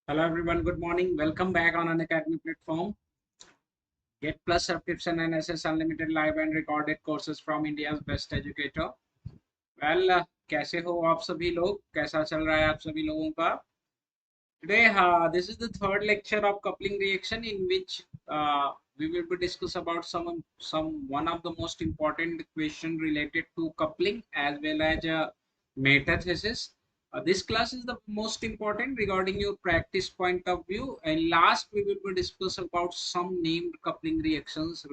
Hello everyone, good morning. Welcome back on an Academy platform. Get Plus subscription and access unlimited live and recorded courses from India's best educator. कैसे हो आप सभी लोग? कैसा चल रहा है आप सभी लोगों का? Today, this is the third lecture of coupling reaction in which we will be discuss about some one of the most important question related to coupling as well as metathesis. This class is the most important regarding your practice point of view. And last, we will be discuss about some named coupling reactions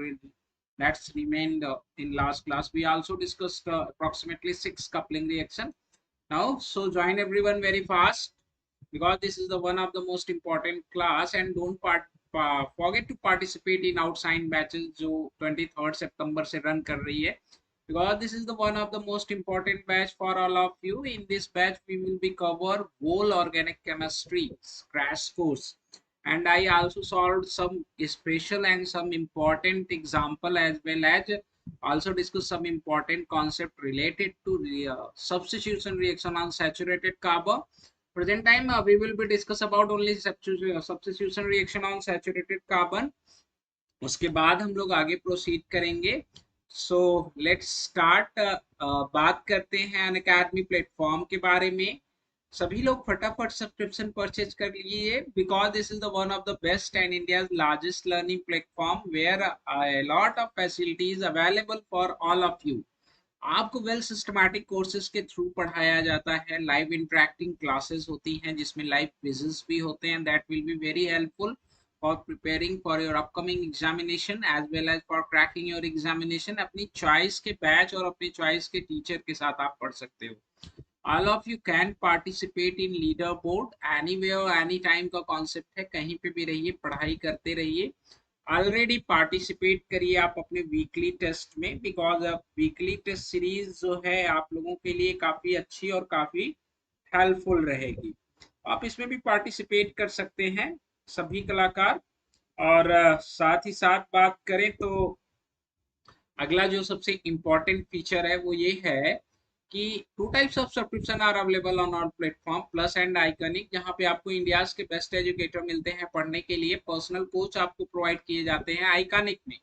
that's remained in last class. We also discussed approximately 6 coupling reaction. Now, so join everyone very fast because this is the one of the most important class and don't forget to participate in outside batches जो 23rd September से run कर रही है because this is the one of the most important batch for all of you. In this batch we will be cover whole organic chemistry crash course, and I also solved some special and some important example as well as also discuss some important concept related to the substitution reaction on saturated carbon. Present time we will be discuss about only substitution reaction on saturated carbon. उसके बाद हम लोग आगे proceed करेंगे. So let's start. बात करते हैं Unacademy platform के बारे में. सभी लोग फटाफट सब्सक्रिप्शन परचेज कर लीजिए because this is the one of the best and India's largest learning platform where a lot of facilities available for all of you. आपको वेल सिस्टमैटिक कोर्सेज के थ्रू पढ़ाया जाता है. लाइव इंटरेक्टिंग क्लासेस होती हैं जिसमें लाइव क्विजेस भी होते हैं. That will be very helpful for preparing for your upcoming examination as well as for cracking your examination. अपनी चॉइस के बैच और अपनी चॉइस के टीचर के साथ आप पढ़ सकते हो. All of you can participate in leader board any way और एनी टाइम का कॉन्सेप्ट है. कहीं पे भी रहिए, पढ़ाई करते रहिए. ऑलरेडी पार्टिसिपेट करिए आप अपने वीकली टेस्ट में बिकॉज वीकली टेस्ट सीरीज जो है आप लोगों के लिए काफी अच्छी और काफी हेल्पफुल रहेगी. आप इसमें भी पार्टिसिपेट कर सकते हैं सभी कलाकार. और साथ ही साथ बात करें तो अगला जो सबसे इम्पोर्टेंट फीचर है वो ये है कि two types of subscription are available on our platform, plus and iconic, जहां पे आपको इंडियाज के बेस्ट एजुकेटर मिलते हैं पढ़ने के लिए. पर्सनल कोच आपको प्रोवाइड किए जाते हैं आइकनिक में.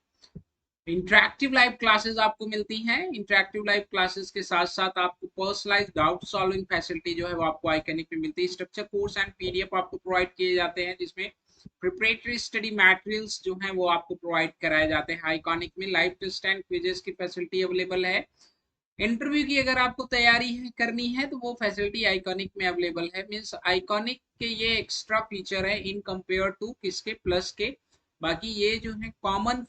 इंटरेक्टिव लाइव क्लासेस आपको मिलती हैं. इंटरेक्टिव लाइव क्लासेस के साथ साथ आपको पर्सनलाइज्ड डाउट सॉल्विंग फैसिलिटी जो है वो आपको आइकनिक में मिलती है. स्ट्रक्चर कोर्स एंड पीडीएफ आपको प्रोवाइड किए जाते हैं जिसमें प्रिपरेटरी स्टडी मटेरियल्स जो हैं वो आपको प्रोवाइड कराए जाते हैं आइकॉनिक में. लाइव टेस्ट एंड क्विजेस की फैसिलिटी अवेलेबल है. इंटरव्यू की अगर आपको तैयारी करनी है तो वो फैसिलिटी आइकॉनिक में अवेलेबल है. मींस आइकॉनिक के ये एक्स्ट्रा फीचर है इन कंपेयर टू किसके, प्लस के. बाकी ये जो है कॉमन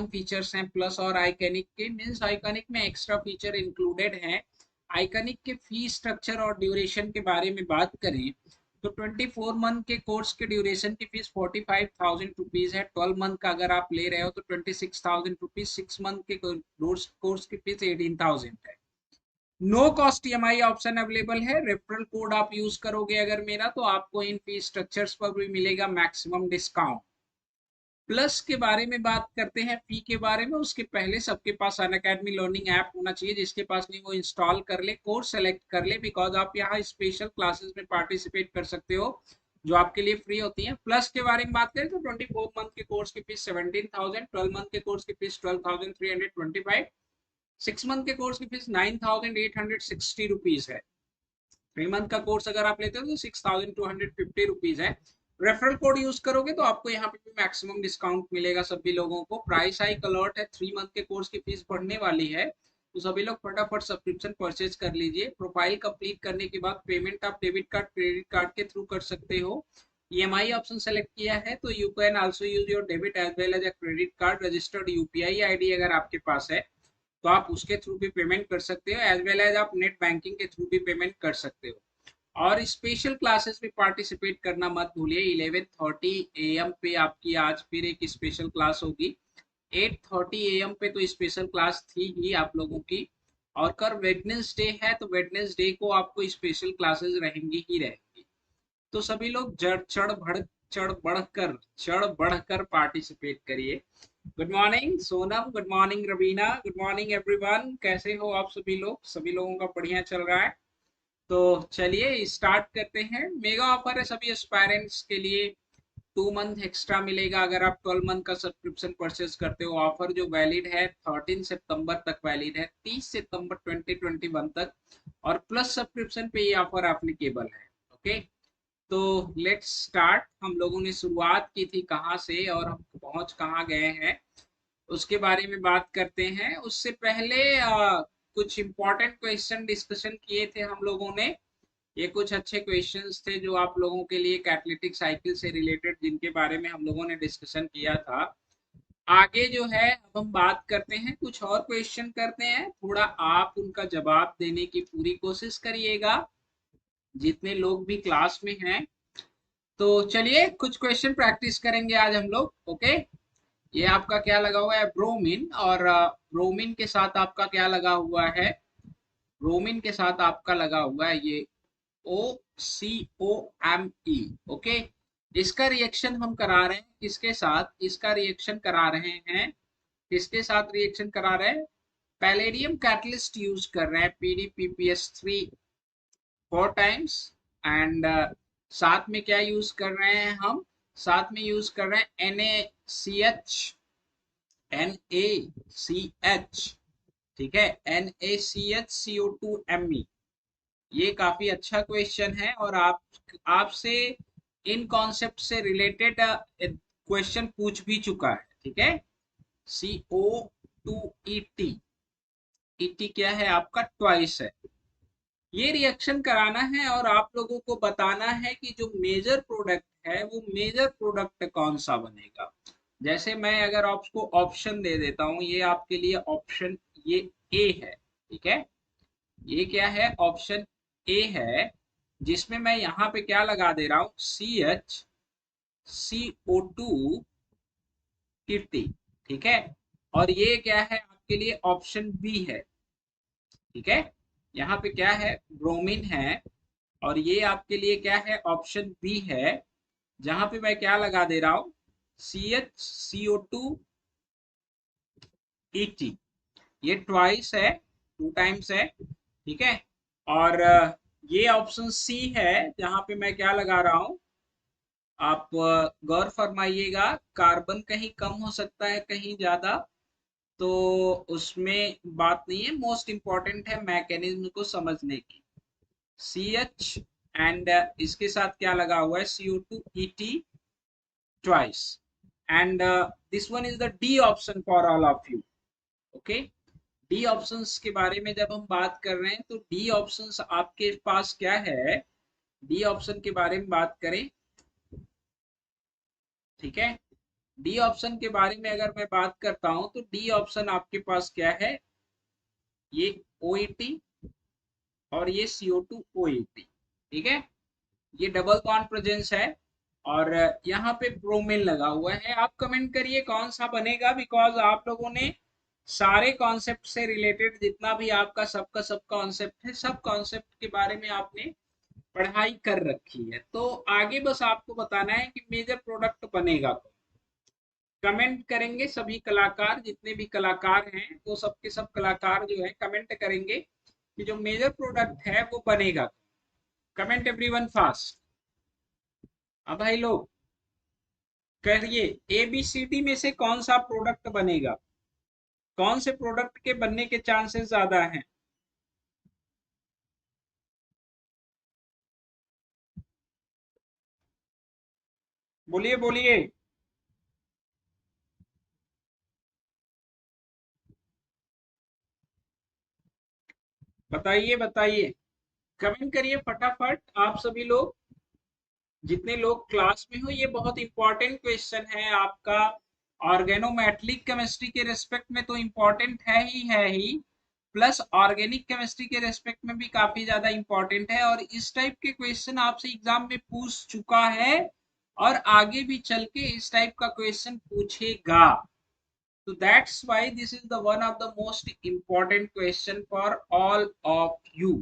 फीचर्स हैं प्लस और आइकॉनिक के. मींस आइकॉनिक में एक्स्ट्रा फीचर इंक्लूडेड है. आइकॉनिक के फी स्ट्रक्चर और ड्यूरेशन के बारे में बात करें तो 24 मंथ के कोर्स के ड्यूरेशन की फीस 45,000 रुपीज है. 12 मंथ का अगर आप ले रहे हो तो 26,000 रुपीज. 6 मंथ के कोर्स की फीस 18,000 है. No cost EMI option available है. रेफरल कोड आप यूज करोगे अगर मेरा तो आपको इन फीस स्ट्रक्चर्स पर भी मिलेगा मैक्सिमम डिस्काउंट. प्लस के बारे में बात करते हैं फी के बारे में. उसके पहले सबके पास अनअकैडमी लर्निंग ऐप होना चाहिए. जिसके पास नहीं वो इंस्टॉल कर ले, कोर्स सेलेक्ट कर ले बिकॉज आप यहाँ स्पेशल क्लासेस में पार्टिसिपेट कर सकते हो जो आपके लिए फ्री होती हैं. प्लस के बारे में बात करें तो 24 मंथ के कोर्स की फीस 17,000, 12 मंथ के कोर्स की फीस 12,325, 6 मंथ के कोर्स की फीस 9,860 रुपीज है. 3 मंथ का कोर्स अगर आप लेते हो तो 6,250 रुपीज है. रेफरल कोड यूज करोगे तो आपको यहाँ पे भी मैक्सिमम डिस्काउंट मिलेगा सभी लोगों को. प्राइस हाइक अलर्ट है. 3 मंथ के कोर्स की फीस बढ़ने वाली है तो सभी लोग फटाफट सब्सक्रिप्शन परचेज कर लीजिए. प्रोफाइल कंप्लीट करने के बाद पेमेंट आप डेबिट कार्ड क्रेडिट कार्ड के थ्रू कर सकते हो. ईएमआई ऑप्शन सेलेक्ट किया है तो you can also use your debit as well as a credit card. Registered UPI ID अगर आपके पास है तो आप उसके थ्रू भी पेमेंट कर सकते हो एज वेल एज आप नेट बैंकिंग के थ्रू भी पेमेंट कर सकते हो. और स्पेशल क्लासेस में पार्टिसिपेट करना मत भूलिए. 11:30 AM पे आपकी आज फिर एक स्पेशल क्लास होगी. 8:30 AM पे तो स्पेशल क्लास थी ही आप लोगों की. और कल वेडनेसडे है तो वेडनेसडे को आपको स्पेशल क्लासेस रहेंगी ही रहेंगी. तो सभी लोग चढ़ बढ़कर पार्टिसिपेट करिए. Good morning Sonam, good morning Raveena, good morning everyone. कैसे हो आप सभी लोग? सभी लोगों का बढ़िया चल रहा है. तो चलिए स्टार्ट करते हैं। मेगा ऑफर है सभी एस्पायरेंट्स के लिए। 2 मंथ एक्स्ट्रा मिलेगा अगर आप 12 मंथ का सब्सक्रिप्शन परचेस करते हो। ऑफर जो वैलिड है 13 सितंबर तक वैलिड है, 30 सितंबर 2021 तक। और प्लस सब्सक्रिप्शन पे ये ऑफर एप्लीकेबल है। ओके, तो लेट्स स्टार्ट। हम लोगों ने शुरुआत की थी कहाँ से और हम पहुंच कहाँ गए हैं, उसके बारे में बात करते हैं। उससे पहले कुछ इंपॉर्टेंट क्वेश्चन डिस्कशन किए थे हम लोगों ने। ये कुछ अच्छे क्वेश्चंस थे जो आप लोगों के लिए कैटलिटिक साइकिल से रिलेटेड, जिनके बारे में हम लोगों ने डिस्कशन किया था। आगे जो है अब हम बात करते हैं, कुछ और क्वेश्चन करते हैं। थोड़ा आप उनका जवाब देने की पूरी कोशिश करिएगा, जितने लोग भी क्लास में हैं। तो चलिए कुछ क्वेश्चन प्रैक्टिस करेंगे आज हम लोग। ओके, ये आपका क्या लगा हुआ है, ब्रोमीन। और ब्रोमीन के साथ आपका क्या लगा हुआ है, ब्रोमीन के साथ आपका लगा हुआ है ये OCOMe। ओके, इसका रिएक्शन हम करा रहे हैं किसके साथ, इसका रिएक्शन करा रहे हैं, किसके साथ रिएक्शन करा रहे हैं, पैलेडियम कैटलिस्ट यूज कर रहे हैं, PDPPS3 4 टाइम्स। एंड साथ में क्या यूज कर रहे हैं हम, साथ में यूज कर रहे हैं NaCH, ठीक है, NaCH CO2Me। ये काफी अच्छा क्वेश्चन है और आप आपसे इन कॉन्सेप्ट से रिलेटेड क्वेश्चन पूछ भी चुका है। ठीक है, CO2ET, ET क्या है आपका, ट्वाइस है। ये रिएक्शन कराना है और आप लोगों को बताना है कि जो मेजर प्रोडक्ट है वो मेजर प्रोडक्ट कौन सा बनेगा। जैसे मैं अगर आपको ऑप्शन दे देता हूं, ये आपके लिए ऑप्शन, ये ए है। ठीक है, ये क्या है, ऑप्शन ए है, जिसमें मैं यहाँ पे क्या लगा दे रहा हूँ, CHCO2 50। ठीक है, और ये क्या है आपके लिए, ऑप्शन बी है। ठीक है, यहाँ पे क्या है, ब्रोमीन है, और ये आपके लिए क्या है, ऑप्शन बी है, जहां पे मैं क्या लगा दे रहा हूं, CHCO2ET। ये ट्वाइस है, 2 टाइम्स है। ठीक है, और ये ऑप्शन सी है, जहां पे मैं क्या लगा रहा हूं, आप गौर फरमाइएगा। कार्बन कहीं कम हो सकता है, कहीं ज्यादा, तो उसमें बात नहीं है। मोस्ट इंपॉर्टेंट है मैकेनिज्म को समझने की। CH एंड इसके साथ क्या लगा हुआ है, CO2ET twice. And this one is the D option for all of you. Okay, D options के बारे में जब हम बात कर रहे हैं तो डी ऑप्शंस आपके पास क्या है, डी ऑप्शन के बारे में बात करें। ठीक है, डी ऑप्शन के बारे में अगर मैं बात करता हूं तो डी ऑप्शन आपके पास क्या है, ये OET और ये CO2OET। ठीक है, ये डबल बॉन्ड प्रेजेंस है, और यहाँ पे ब्रोमीन लगा हुआ है। आप कमेंट करिए कौन सा बनेगा, बिकॉज आप लोगों ने सारे कॉन्सेप्ट से रिलेटेड जितना भी आपका सबका सब कॉन्सेप्ट है, सब कॉन्सेप्ट के बारे में आपने पढ़ाई कर रखी है। तो आगे बस आपको बताना है कि मेजर प्रोडक्ट बनेगा कौन। कमेंट करेंगे सभी कलाकार, जितने भी कलाकार हैं वो सब के सब कलाकार जो है कमेंट करेंगे कि जो मेजर प्रोडक्ट है वो बनेगा। Comment everyone fast. अब भाई लोग करिए, ABCD में से कौन सा प्रोडक्ट बनेगा, कौन से प्रोडक्ट के बनने के चांसेस ज्यादा हैं। बोलिए बोलिए, बताइए बताइए, कमेंट करिए फटाफट आप सभी लोग, जितने लोग क्लास में हो। ये बहुत इंपॉर्टेंट क्वेश्चन है आपका। ऑर्गेनोमेटलिक केमिस्ट्री के रेस्पेक्ट में तो इंपॉर्टेंट है ही, प्लस ऑर्गेनिक केमिस्ट्री के रेस्पेक्ट में भी काफी ज्यादा इंपॉर्टेंट है। और इस टाइप के क्वेश्चन आपसे एग्जाम में पूछ चुका है और आगे भी चल के इस टाइप का क्वेश्चन पूछेगा। तो that's why this is the one of the most important question for all of you.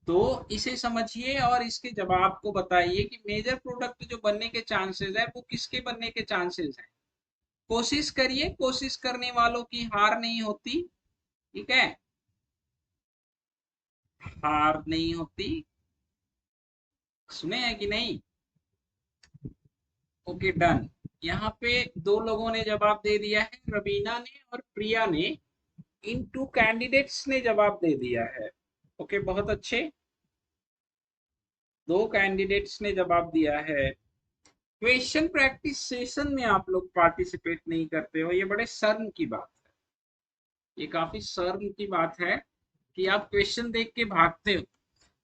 तो इसे समझिए और इसके जवाब को बताइए कि मेजर प्रोडक्ट जो बनने के चांसेस है वो किसके बनने के चांसेस है। कोशिश करिए, कोशिश करने वालों की हार नहीं होती। ठीक है, हार नहीं होती। सुने हैं कि नहीं? Okay done. यहाँ पे दो लोगों ने जवाब दे दिया है, रवीना ने और प्रिया ने। इन टू कैंडिडेट्स ने जवाब दे दिया है। ओके बहुत अच्छे। दो कैंडिडेट्स ने जवाब दिया है। क्वेश्चन प्रैक्टिस सेशन में आप लोग पार्टिसिपेट नहीं करते हो, ये बड़े शर्म की बात है। ये काफी शर्म की बात है कि आप क्वेश्चन देख के भागते हो।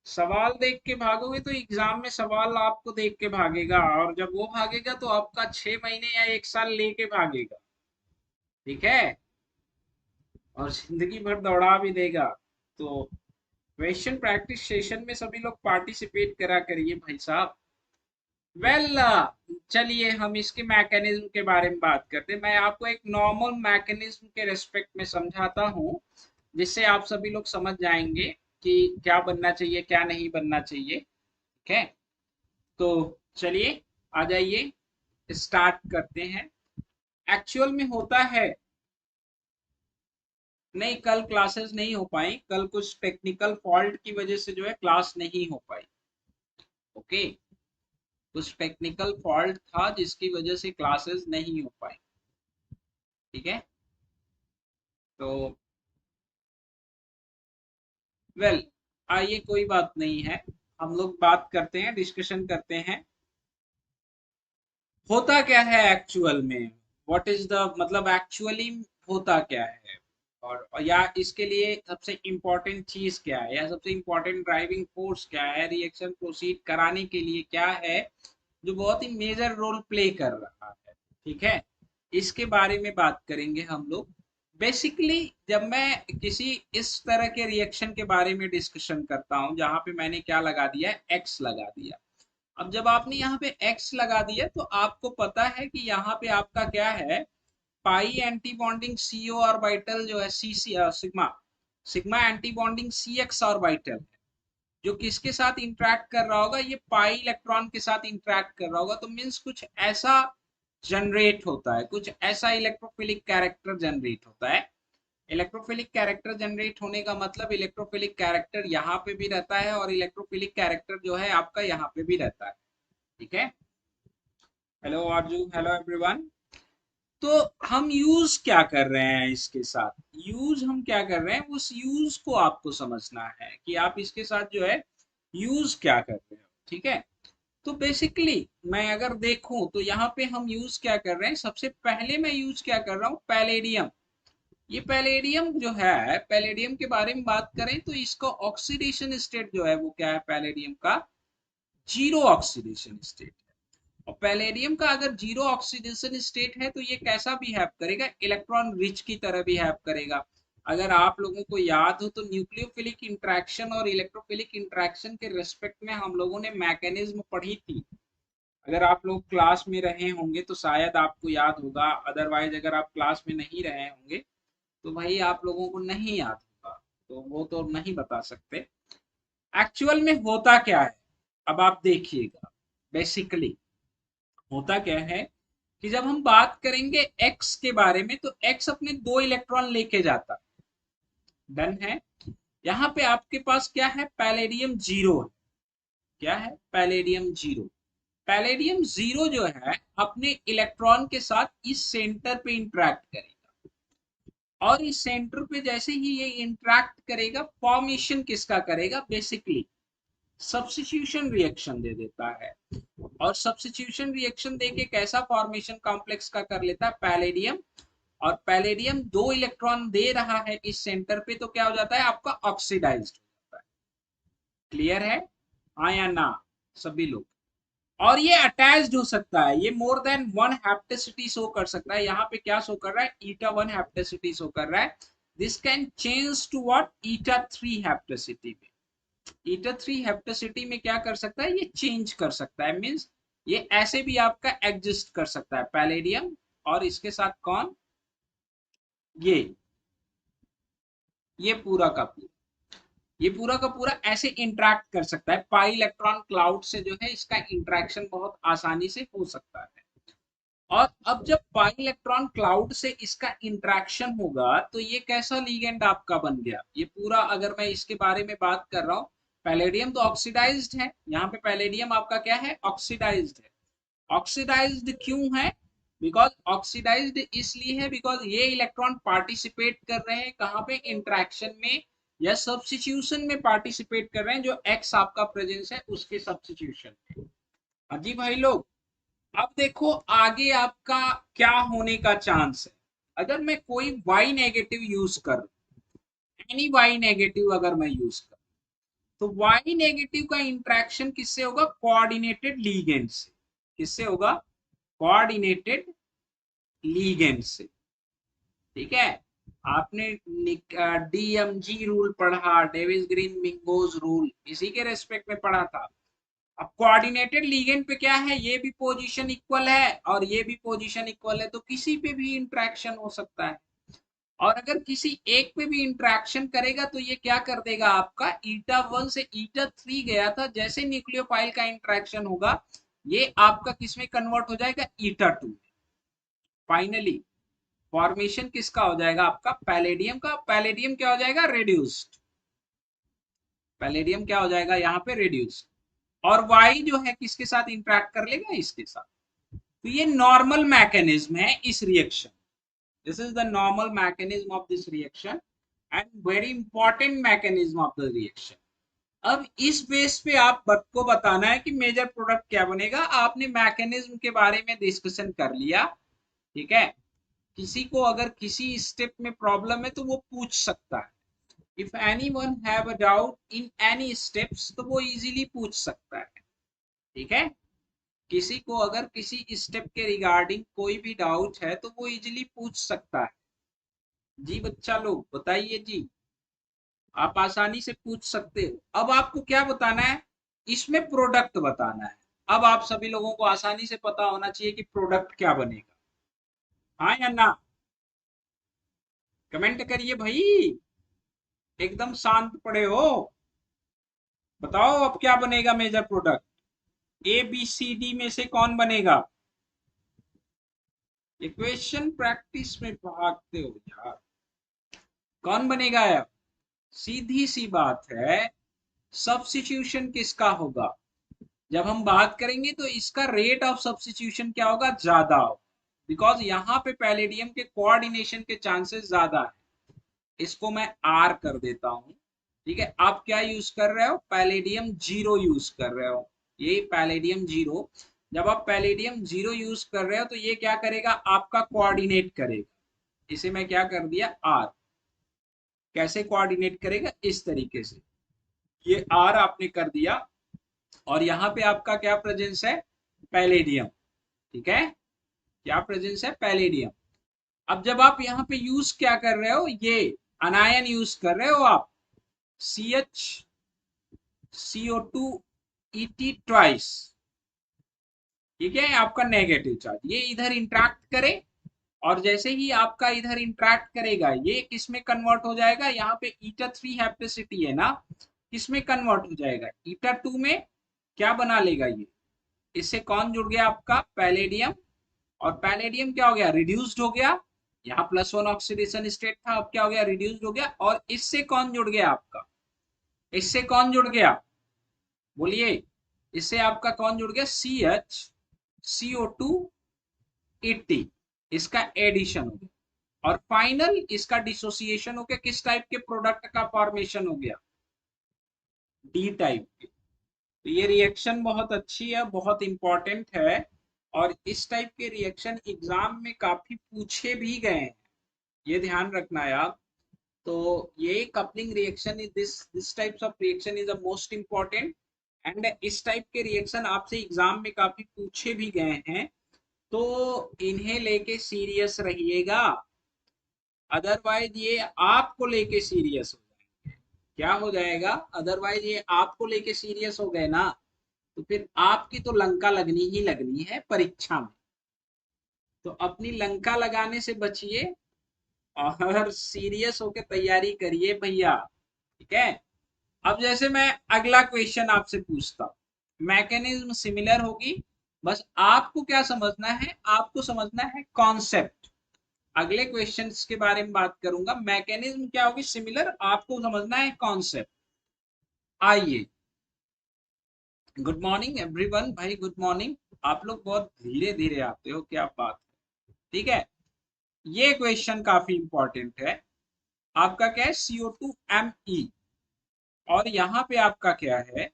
सवाल देख के भागोगे तो एग्जाम में सवाल आपको देख के भागेगा, और जब वो भागेगा तो आपका 6 महीने या 1 साल लेके भागेगा। ठीक है? और जिंदगी भर दौड़ा भी देगा। तो क्वेश्चन प्रैक्टिस सेशन में सभी लोग पार्टिसिपेट करा करिए भाई साहब। वेल चलिए हम इसके मैकेनिज्म के बारे में बात करते हैं। मैं आपको एक नॉर्मल मैकेनिज्म के रेस्पेक्ट में समझाता हूँ, जिससे आप सभी लोग समझ जाएंगे कि क्या बनना चाहिए क्या नहीं बनना चाहिए। ठीक है? तो चलिए आ जाइए, स्टार्ट करते हैं। एक्चुअल में होता है, नहीं कल क्लासेस नहीं हो पाई, कल कुछ टेक्निकल फॉल्ट की वजह से जो है क्लास नहीं हो पाई। ओके, कुछ टेक्निकल फॉल्ट था जिसकी वजह से क्लासेस नहीं हो पाई। ठीक है? तो वेल आइए, कोई बात नहीं है, हम लोग बात करते हैं, डिस्कशन करते हैं होता क्या है एक्चुअल में। व्हाट इज द मतलब एक्चुअली होता क्या है, और या इसके लिए सबसे इम्पोर्टेंट चीज क्या है, या सबसे इम्पोर्टेंट ड्राइविंग फोर्स क्या है, रिएक्शन प्रोसीड कराने के लिए क्या है, जो बहुत ही मेजर रोल प्ले कर रहा है। ठीक है? इसके बारे में बात करेंगे हम लोग। बेसिकली जब मैं किसी इस तरह के रिएक्शन के बारे में डिस्कशन करता हूं जहां पे मैंने क्या लगा दिया, एक्स लगा दिया। अब जब आपने यहाँ पे एक्स लगा दिया तो आपको पता है कि यहाँ पे आपका क्या है, पाई एंटी बॉन्डिंग सीओ ऑर्बिटल जो है सी सी सिग्मा, सिग्मा एंटी बॉन्डिंग सी एक्स ऑर्बिटल है, जो किसके साथ इंटरेक्ट कर रहा होगा, ये पाई इलेक्ट्रॉन के साथ इंटरेक्ट कर रहा होगा। तो मीन्स कुछ ऐसा जनरेट होता है, कुछ ऐसा इलेक्ट्रोफिलिक कैरेक्टर जनरेट होता है। इलेक्ट्रोफिलिक कैरेक्टर जनरेट होने का मतलब इलेक्ट्रोफिलिक कैरेक्टर यहाँ पे भी रहता है और इलेक्ट्रोफिलिक कैरेक्टर जो है आपका यहाँ पे भी रहता है। ठीक है? हेलो आरजू, हेलो एवरीवन। तो हम यूज क्या कर रहे हैं इसके साथ, यूज हम क्या कर रहे हैं, उस यूज को आपको समझना है कि आप इसके साथ जो है यूज क्या कर रहे हो। ठीक है? तो बेसिकली मैं अगर देखूं तो यहाँ पे हम यूज क्या कर रहे हैं, सबसे पहले मैं यूज क्या कर रहा हूँ, पैलेडियम। ये पैलेडियम जो है, पैलेडियम के बारे में बात करें तो इसका ऑक्सीडेशन स्टेट जो है वो क्या है, पैलेडियम का जीरो ऑक्सीडेशन स्टेट। और पैलेडियम का अगर जीरो ऑक्सीडेशन स्टेट है तो ये कैसा बिहेव करेगा, इलेक्ट्रॉन रिच की तरह बिहेव करेगा। अगर आप लोगों को याद हो तो न्यूक्लियोफिलिक इंट्रैक्शन और इलेक्ट्रोफिलिक इंट्रैक्शन के रेस्पेक्ट में हम लोगों ने मैकेनिज्म पढ़ी थी। अगर आप लोग क्लास में रहे होंगे तो शायद आपको याद होगा, अदरवाइज अगर आप क्लास में नहीं रहे होंगे तो भाई आप लोगों को नहीं याद होगा, तो वो तो नहीं बता सकते। एक्चुअल में होता क्या है, अब आप देखिएगा। बेसिकली होता क्या है कि जब हम बात करेंगे एक्स के बारे में तो एक्स अपने 2 इलेक्ट्रॉन लेके जाता है। डन है? यहाँ पे आपके पास क्या है, पैलेडियम जीरो है। क्या है, पैलेडियम जीरो। पैलेडियम जीरो जो है अपने इलेक्ट्रॉन के साथ इस सेंटर पे इंटरेक्ट करेगा, और इस सेंटर पे जैसे ही ये इंटरेक्ट करेगा, फॉर्मेशन किसका करेगा, बेसिकली सब्स्टिट्यूशन रिएक्शन दे देता है। और सब्स्टिट्यूशन रिएक्शन देके कैसा फॉर्मेशन कॉम्प्लेक्स का कर लेता है, पैलेडियम। और पैलेडियम 2 इलेक्ट्रॉन दे रहा है इस सेंटर पे, तो क्या हो जाता है आपका, ऑक्सीडाइज्ड हो जाता है। क्लियर है? हाँ या ना सभी लोग? और ये अटैच्ड हो सकता है, ये मोर देन वन हैप्टेसिटी शो कर सकता है। यहाँ पे क्या शो कर रहा है, ईटा 1 हैप्टेसिटी शो कर रहा है। This can change to what, eta 3 hapticity में। ईटा 3 हेप्टेसिटी में क्या कर सकता है, ये चेंज कर सकता है। मींस ये ऐसे भी आपका एग्जिस्ट कर सकता है, पैलेडियम और इसके साथ कौन, ये पूरा का पूरा, ये पूरा का पूरा ऐसे इंटरेक्ट कर सकता है। पाई इलेक्ट्रॉन क्लाउड से जो है इसका इंटरेक्शन बहुत आसानी से हो सकता है। और अब जब पाई इलेक्ट्रॉन क्लाउड से इसका इंटरेक्शन होगा तो ये कैसा लिगेंड आपका बन गया, ये पूरा अगर मैं इसके बारे में बात कर रहा हूँ, पैलेडियम तो ऑक्सीडाइज्ड है, यहाँ पे पैलेडियम आपका क्या है, ऑक्सीडाइज्ड है। ऑक्सीडाइज्ड क्यों है, बिकॉज ऑक्सीडाइज्ड इसलिए है बिकॉज ये इलेक्ट्रॉन पार्टिसिपेट कर रहे हैं कहाँ पे, इंटरेक्शन में या सब्स्टिट्यूशन में पार्टिसिपेट कर रहे हैं, जो एक्स आपका प्रेजेंस है उसके सब्स्टिट्यूशन में। हाँ जी भाई लोग, अब देखो आगे आपका क्या होने का चांस है। अगर मैं कोई वाई नेगेटिव यूज कर, एनी वाई नेगेटिव अगर मैं यूज कर, तो वाई नेगेटिव का इंट्रैक्शन किससे होगा, कोऑर्डिनेटेड लीगेंड से। किससे होगा, कोऑर्डिनेटेड लीगेंड से। ठीक है, आपने डीएमजी रूल पढ़ा, डेविस ग्रीन मिंगोज रूल, इसी के रेस्पेक्ट में पढ़ा था। अब कोऑर्डिनेटेड लीगेंड पे क्या है, ये भी पोजीशन इक्वल है और ये भी पोजीशन इक्वल है, तो किसी पे भी इंटरेक्शन हो सकता है। और अगर किसी एक पे भी इंटरेक्शन करेगा तो ये क्या कर देगा, आपका ईटा 1 से ईटा 3 गया था, जैसे न्यूक्लियोफाइल का इंटरेक्शन होगा ये आपका किसमें कन्वर्ट हो जाएगा, ईटा 2। फाइनली फॉर्मेशन किसका हो जाएगा, आपका पैलेडियम का। पैलेडियम क्या हो जाएगा, रेड्यूस्ड। पैलेडियम क्या हो जाएगा यहाँ पे, रेड्यूस्ड। और वाई जो है किसके साथ इंटरेक्ट कर लेगा, इसके साथ। तो ये नॉर्मल मैकेनिज्म है इस reaction, this is the normal mechanism of this reaction and very important mechanism of the reaction. अब इस बेस पे आप को बताना है कि मेजर प्रोडक्ट क्या बनेगा। आपने मैकेनिज्म के बारे में डिस्कशन कर लिया, ठीक है। किसी को अगर किसी स्टेप में प्रॉब्लम है तो वो पूछ सकता है, if anyone have a doubt in any steps तो वो इजीली पूछ सकता है, ठीक है। किसी को अगर किसी स्टेप के रिगार्डिंग कोई भी डाउट है तो वो इजीली पूछ सकता है। जी बच्चा लोग बताइए जी, आप आसानी से पूछ सकते हो। अब आपको क्या बताना है, इसमें प्रोडक्ट बताना है। अब आप सभी लोगों को आसानी से पता होना चाहिए कि प्रोडक्ट क्या बनेगा, हाँ या ना, कमेंट करिए भाई, एकदम शांत पड़े हो। बताओ अब क्या बनेगा major product, A B C D में से कौन बनेगा। इक्वेशन प्रैक्टिस में भागते हो यार, कौन बनेगा अब, सीधी सी बात है, सब्स्टिट्यूशन किसका होगा। जब हम बात करेंगे तो इसका रेट ऑफ सब्स्टिट्यूशन क्या होगा, ज्यादा होगा, बिकॉज यहाँ पे पैलेडियम के कोऑर्डिनेशन के चांसेस ज्यादा है। इसको मैं आर कर देता हूँ, ठीक है। आप क्या यूज कर रहे हो, पैलेडियम जीरो यूज कर रहे हो, ये पैलेडियम जीरो। जब आप पैलेडियम जीरो यूज कर रहे हो तो ये क्या करेगा, आपका कोऑर्डिनेट करेगा। इसे मैं क्या कर दिया, आर। कैसे कोऑर्डिनेट करेगा, इस तरीके से, ये आर आपने कर दिया। और यहाँ पे आपका क्या प्रेजेंस है, पैलेडियम, ठीक है। क्या प्रेजेंस है, पैलेडियम। अब जब आप यहाँ पे यूज क्या कर रहे हो, ये अनायन यूज कर रहे हो आप, C H CO2 ET twice, ठीक है, आपका नेगेटिव चार्ज, ये इधर इंट्रैक्ट करे। और जैसे ही आपका इधर इंट्रैक्ट करेगा ये किस में कन्वर्ट हो जाएगा, यहाँ पे ईटा 3 हैप्टिसिटी है ना, किसमें कन्वर्ट हो जाएगा, ईटा 2 में। क्या बना लेगा ये, इससे कौन जुड़ गया, आपका पैलेडियम। और पैलेडियम क्या हो गया, रिड्यूस्ड हो गया। यहाँ +1 ऑक्सीडेशन स्टेट था, अब क्या हो गया, रिड्यूस्ड हो गया। और इससे कौन जुड़ गया आपका, इससे कौन जुड़ गया, बोलिए, इससे आपका कौन जुड़ गया, CH CO2 80, इसका एडिशन हो गया। और फाइनल इसका डिसोसिएशन हो गया, किस टाइप के प्रोडक्ट का फॉर्मेशन हो गया, डी टाइप के। तो ये रिएक्शन बहुत अच्छी है, बहुत इंपॉर्टेंट है। और इस टाइप के रिएक्शन एग्जाम में काफी पूछे भी गए हैं, ये ध्यान रखना है आप। तो ये coupling reaction is this types of reaction is the most important. And इस टाइप के रिएक्शन आपसे एग्जाम में काफी पूछे भी गए हैं, तो इन्हें लेके सीरियस रहिएगा, अदरवाइज ये आपको लेके सीरियस हो जाएंगे। क्या हो जाएगा, अदरवाइज ये आपको लेके सीरियस हो गए ना, तो फिर आपकी तो लंका लगनी ही लगनी है परीक्षा में। तो अपनी लंका लगाने से बचिए और सीरियस होकर तैयारी करिए भैया, ठीक है। अब जैसे मैं अगला क्वेश्चन आपसे पूछता हूँ, मैकेनिज्म सिमिलर होगी, बस आपको क्या समझना है, आपको समझना है कॉन्सेप्ट। अगले क्वेश्चंस के बारे में बात करूंगा, मैकेनिज्म क्या होगी सिमिलर, आपको समझना है कॉन्सेप्ट। आइए, गुड मॉर्निंग एवरीवन, भाई गुड मॉर्निंग। आप लोग बहुत धीरे धीरे आते हो, क्या बात है। ठीक है, ये क्वेश्चन काफी इंपॉर्टेंट है। आपका क्या है, CO2Me, और यहाँ पे आपका क्या है,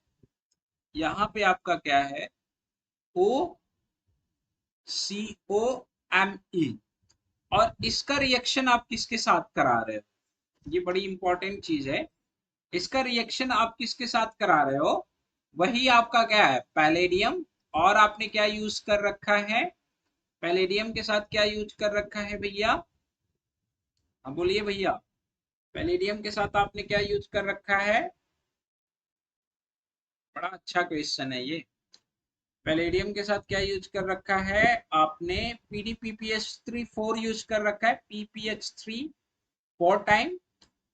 यहाँ पे आपका क्या है, OCOMe, और इसका रिएक्शन आप किसके साथ करा रहे हो, ये बड़ी इंपॉर्टेंट चीज है। इसका रिएक्शन आप किसके साथ करा रहे हो, वही आपका क्या है, पैलेडियम। और आपने क्या यूज कर रखा है, पैलेडियम के साथ क्या यूज कर रखा है भैया, हाँ बोलिए भैया। पैलेडियम के साथ आपने क्या यूज कर रखा है, बड़ा अच्छा क्वेश्चन है ये। पैलेडियम के साथ क्या यूज कर रखा है आपने, PDPPH3 4 यूज कर रखा है, PPH3 4 टाइम।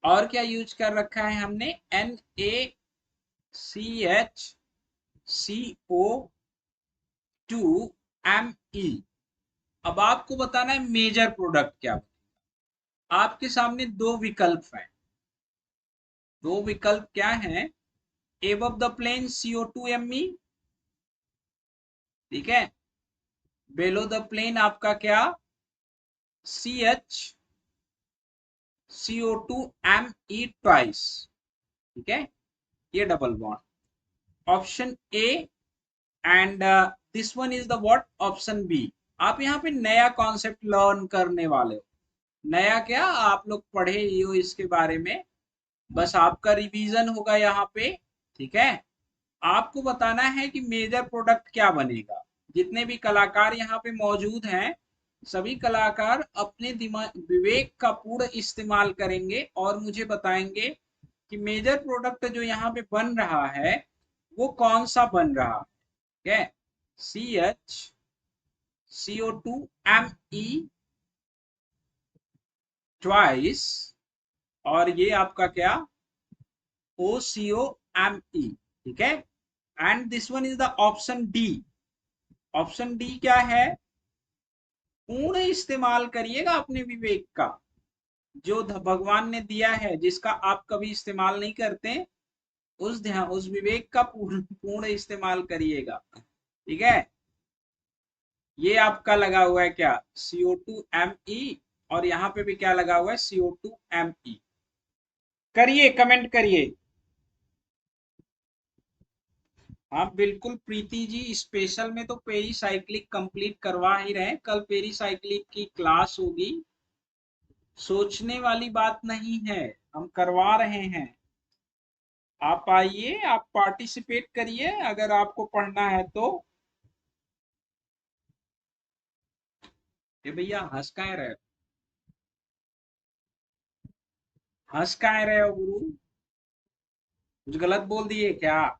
और क्या यूज कर रखा है हमने, NaCH CO2Me। अब आपको बताना है मेजर प्रोडक्ट क्या। आपके सामने दो विकल्प हैं, दो विकल्प क्या हैं, एबव द प्लेन CO2Me, ठीक है, बेलो द प्लेन आपका क्या, CH CO2Me ट्वाइस, ठीक है, ये double bond option A. And this one is the what, option B. आप यहाँ पे नया कॉन्सेप्ट लर्न करने वाले हो, नया क्या, आप लोग पढ़े ही हो इसके बारे में, बस आपका रिवीजन होगा यहाँ पे। ठीक है, आपको बताना है कि मेजर प्रोडक्ट क्या बनेगा। जितने भी कलाकार यहाँ पे मौजूद हैं, सभी कलाकार अपने दिमाग विवेक का पूर्ण इस्तेमाल करेंगे और मुझे बताएंगे कि मेजर प्रोडक्ट जो यहाँ पे बन रहा है वो कौन सा बन रहा है। CH CO2Me ट्वाइस, और ये आपका क्या, OCOMe, ठीक है। And this one is the option D. Option D क्या है, पूर्ण इस्तेमाल करिएगा अपने विवेक का, जो भगवान ने दिया है, जिसका आप कभी इस्तेमाल नहीं करते, उस ध्यान, उस विवेक का पूर्ण पूर्ण इस्तेमाल करिएगा। ठीक है, ये आपका लगा हुआ है क्या, CO2Me, और यहाँ पे भी क्या लगा हुआ है, CO2Me। करिए, कमेंट करिए। हाँ बिल्कुल प्रीति जी, स्पेशल में तो पेरीसाइक्लिक कंप्लीट करवा ही रहे हैं, कल पेरीसाइक्लिक की क्लास होगी, सोचने वाली बात नहीं है, हम करवा रहे हैं। आप आइए, आप पार्टिसिपेट करिए अगर आपको पढ़ना है तो। ये भैया हंस काहे रहे हो, हंस काहे रहे हो गुरु, कुछ गलत बोल दिए क्या।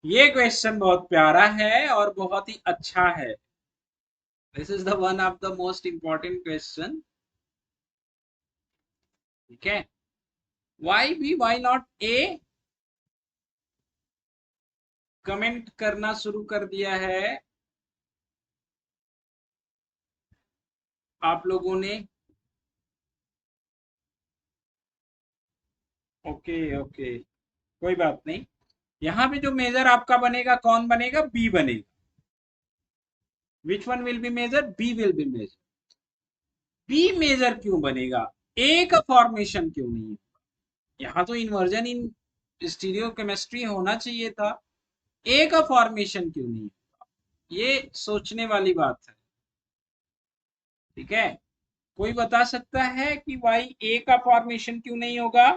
ये क्वेश्चन बहुत प्यारा है और बहुत ही अच्छा है। This is the one of the most important question. ठीक है, why B why not A, comment करना शुरू कर दिया है आप लोगों ने। ओके ओके, कोई बात नहीं। यहाँ पे जो मेजर आपका बनेगा, कौन बनेगा, बी बनेगा। Which one will be major, B will be major. B major क्यों बनेगा, ए का फॉर्मेशन क्यों नहीं है, यहाँ तो इन्वर्जन इन स्टीरियो केमिस्ट्री होना चाहिए था, ए का फॉर्मेशन क्यों नहीं है, ये सोचने वाली बात है। ठीक है, कोई बता सकता है कि वाई ए का फॉर्मेशन क्यों नहीं होगा,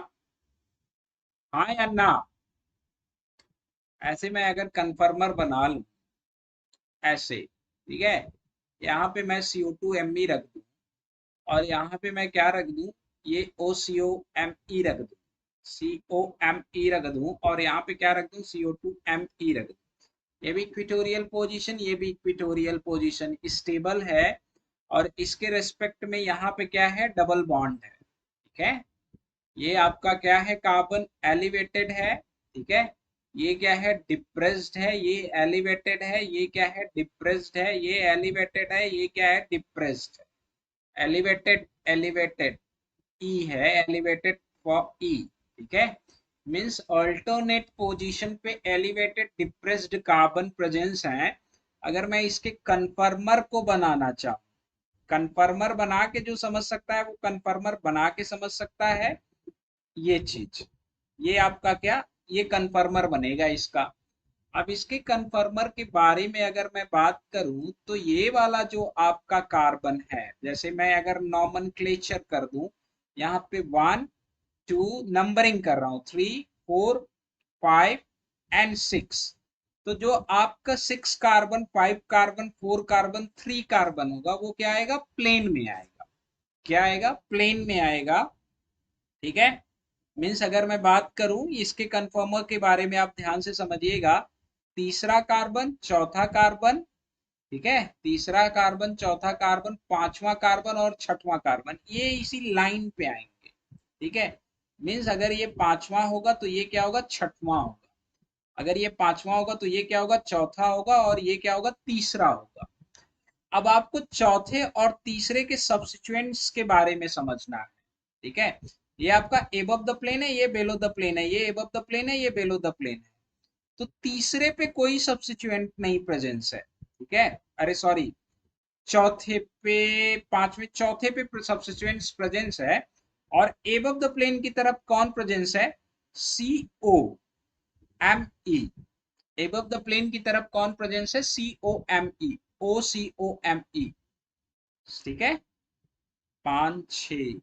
हाँ या ना। ऐसे मैं अगर कन्फर्मर बना लूं, ऐसे, ठीक है, यहाँ पे मैं CO2Me रख दूं, और यहाँ पे मैं क्या रख दूं, ये OCOMe रख दूं, COMe रख दूं, और यहाँ पे क्या रख दूं, CO2Me रख दूं। ये भी इक्विटोरियल पोजीशन, ये भी इक्विटोरियल पोजीशन, स्टेबल है। और इसके रेस्पेक्ट में यहाँ पे क्या है, डबल बॉन्ड है। ठीक है, ये आपका क्या है, कार्बन एलिवेटेड है। ठीक है, ये क्या है, डिप्रेस्ड है, ये एलिवेटेड है, ये क्या है, डिप्रेस्ड है, ये एलिवेटेड है, ये क्या है, डिप्रेस्ड है। एलिवेटेड एलिवेटेड ई है, एलिवेटेड फॉर ई, ठीक है। मींस अल्टरनेट पोजीशन पे एलिवेटेड डिप्रेस्ड कार्बन प्रेजेंस है। अगर मैं इसके कन्फर्मर को बनाना चाहूँ, कन्फर्मर बना के जो समझ सकता है वो कन्फर्मर बना के समझ सकता है। ये चीज, ये आपका क्या, ये कन्फर्मर बनेगा इसका। अब इसके कन्फर्मर के बारे में अगर मैं बात करूं तो ये वाला जो आपका कार्बन है, जैसे मैं अगर नॉमनक्लेचर कर दूं, यहाँ पे 1 2 नंबरिंग कर रहा हूं, 3 4 5 एंड 6। तो जो आपका 6 कार्बन 5 कार्बन 4 कार्बन 3 कार्बन होगा वो क्या आएगा, प्लेन में आएगा। क्या आएगा, प्लेन में आएगा, ठीक है। मीन्स अगर मैं बात करूं इसके कन्फर्मर के बारे में, आप ध्यान से समझिएगा, तीसरा कार्बन चौथा कार्बन, ठीक है, तीसरा कार्बन चौथा कार्बन पांचवा कार्बन और छठवां कार्बन, ये इसी लाइन पे आएंगे, ठीक है। मीन्स अगर ये पांचवा होगा तो ये क्या होगा, छठवां होगा। अगर ये पांचवा होगा तो ये क्या होगा, चौथा होगा, और ये क्या होगा, तीसरा होगा। अब आपको चौथे और तीसरे के सब्स्टिट्यूएंट्स के बारे में समझना है, ठीक है। ये आपका एबव द प्लेन है, ये बेलो द प्लेन है, ये एबव द प्लेन है, ये बेलो द प्लेन है। तो तीसरे पे कोई सब्स्टिट्यूएंट नहीं प्रेजेंस है, ठीक है। अरे सॉरी, चौथे पे, पांचवे चौथे पे सब्स्टिट्यूएंट्स प्रेजेंस है। और एबव द प्लेन की तरफ कौन प्रेजेंस है, COMe। एबव द प्लेन की तरफ कौन प्रेजेंस है, COMe, OCOMe, ठीक है। 5 6,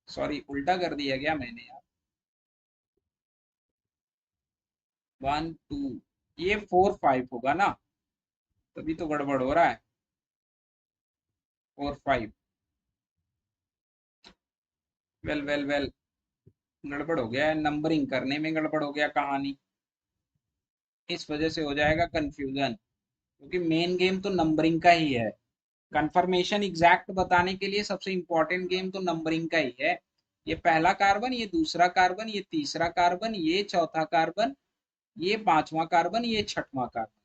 सॉरी उल्टा कर दिया गया मैंने यार, 1 2, ये 4 5 होगा ना, तभी तो गड़बड़ हो रहा है, 4 5। वेल वेल वेल, गड़बड़ हो गया है, नंबरिंग करने में गड़बड़ हो गया कहानी, इस वजह से हो जाएगा कंफ्यूजन, क्योंकि मेन गेम तो नंबरिंग का ही है। कंफर्मेशन एग्जैक्ट बताने के लिए सबसे इंपॉर्टेंट गेम तो नंबरिंग का ही है। ये पहला कार्बन, ये दूसरा कार्बन, ये तीसरा कार्बन, ये चौथा कार्बन, ये पांचवा कार्बन, ये छठवां carbon.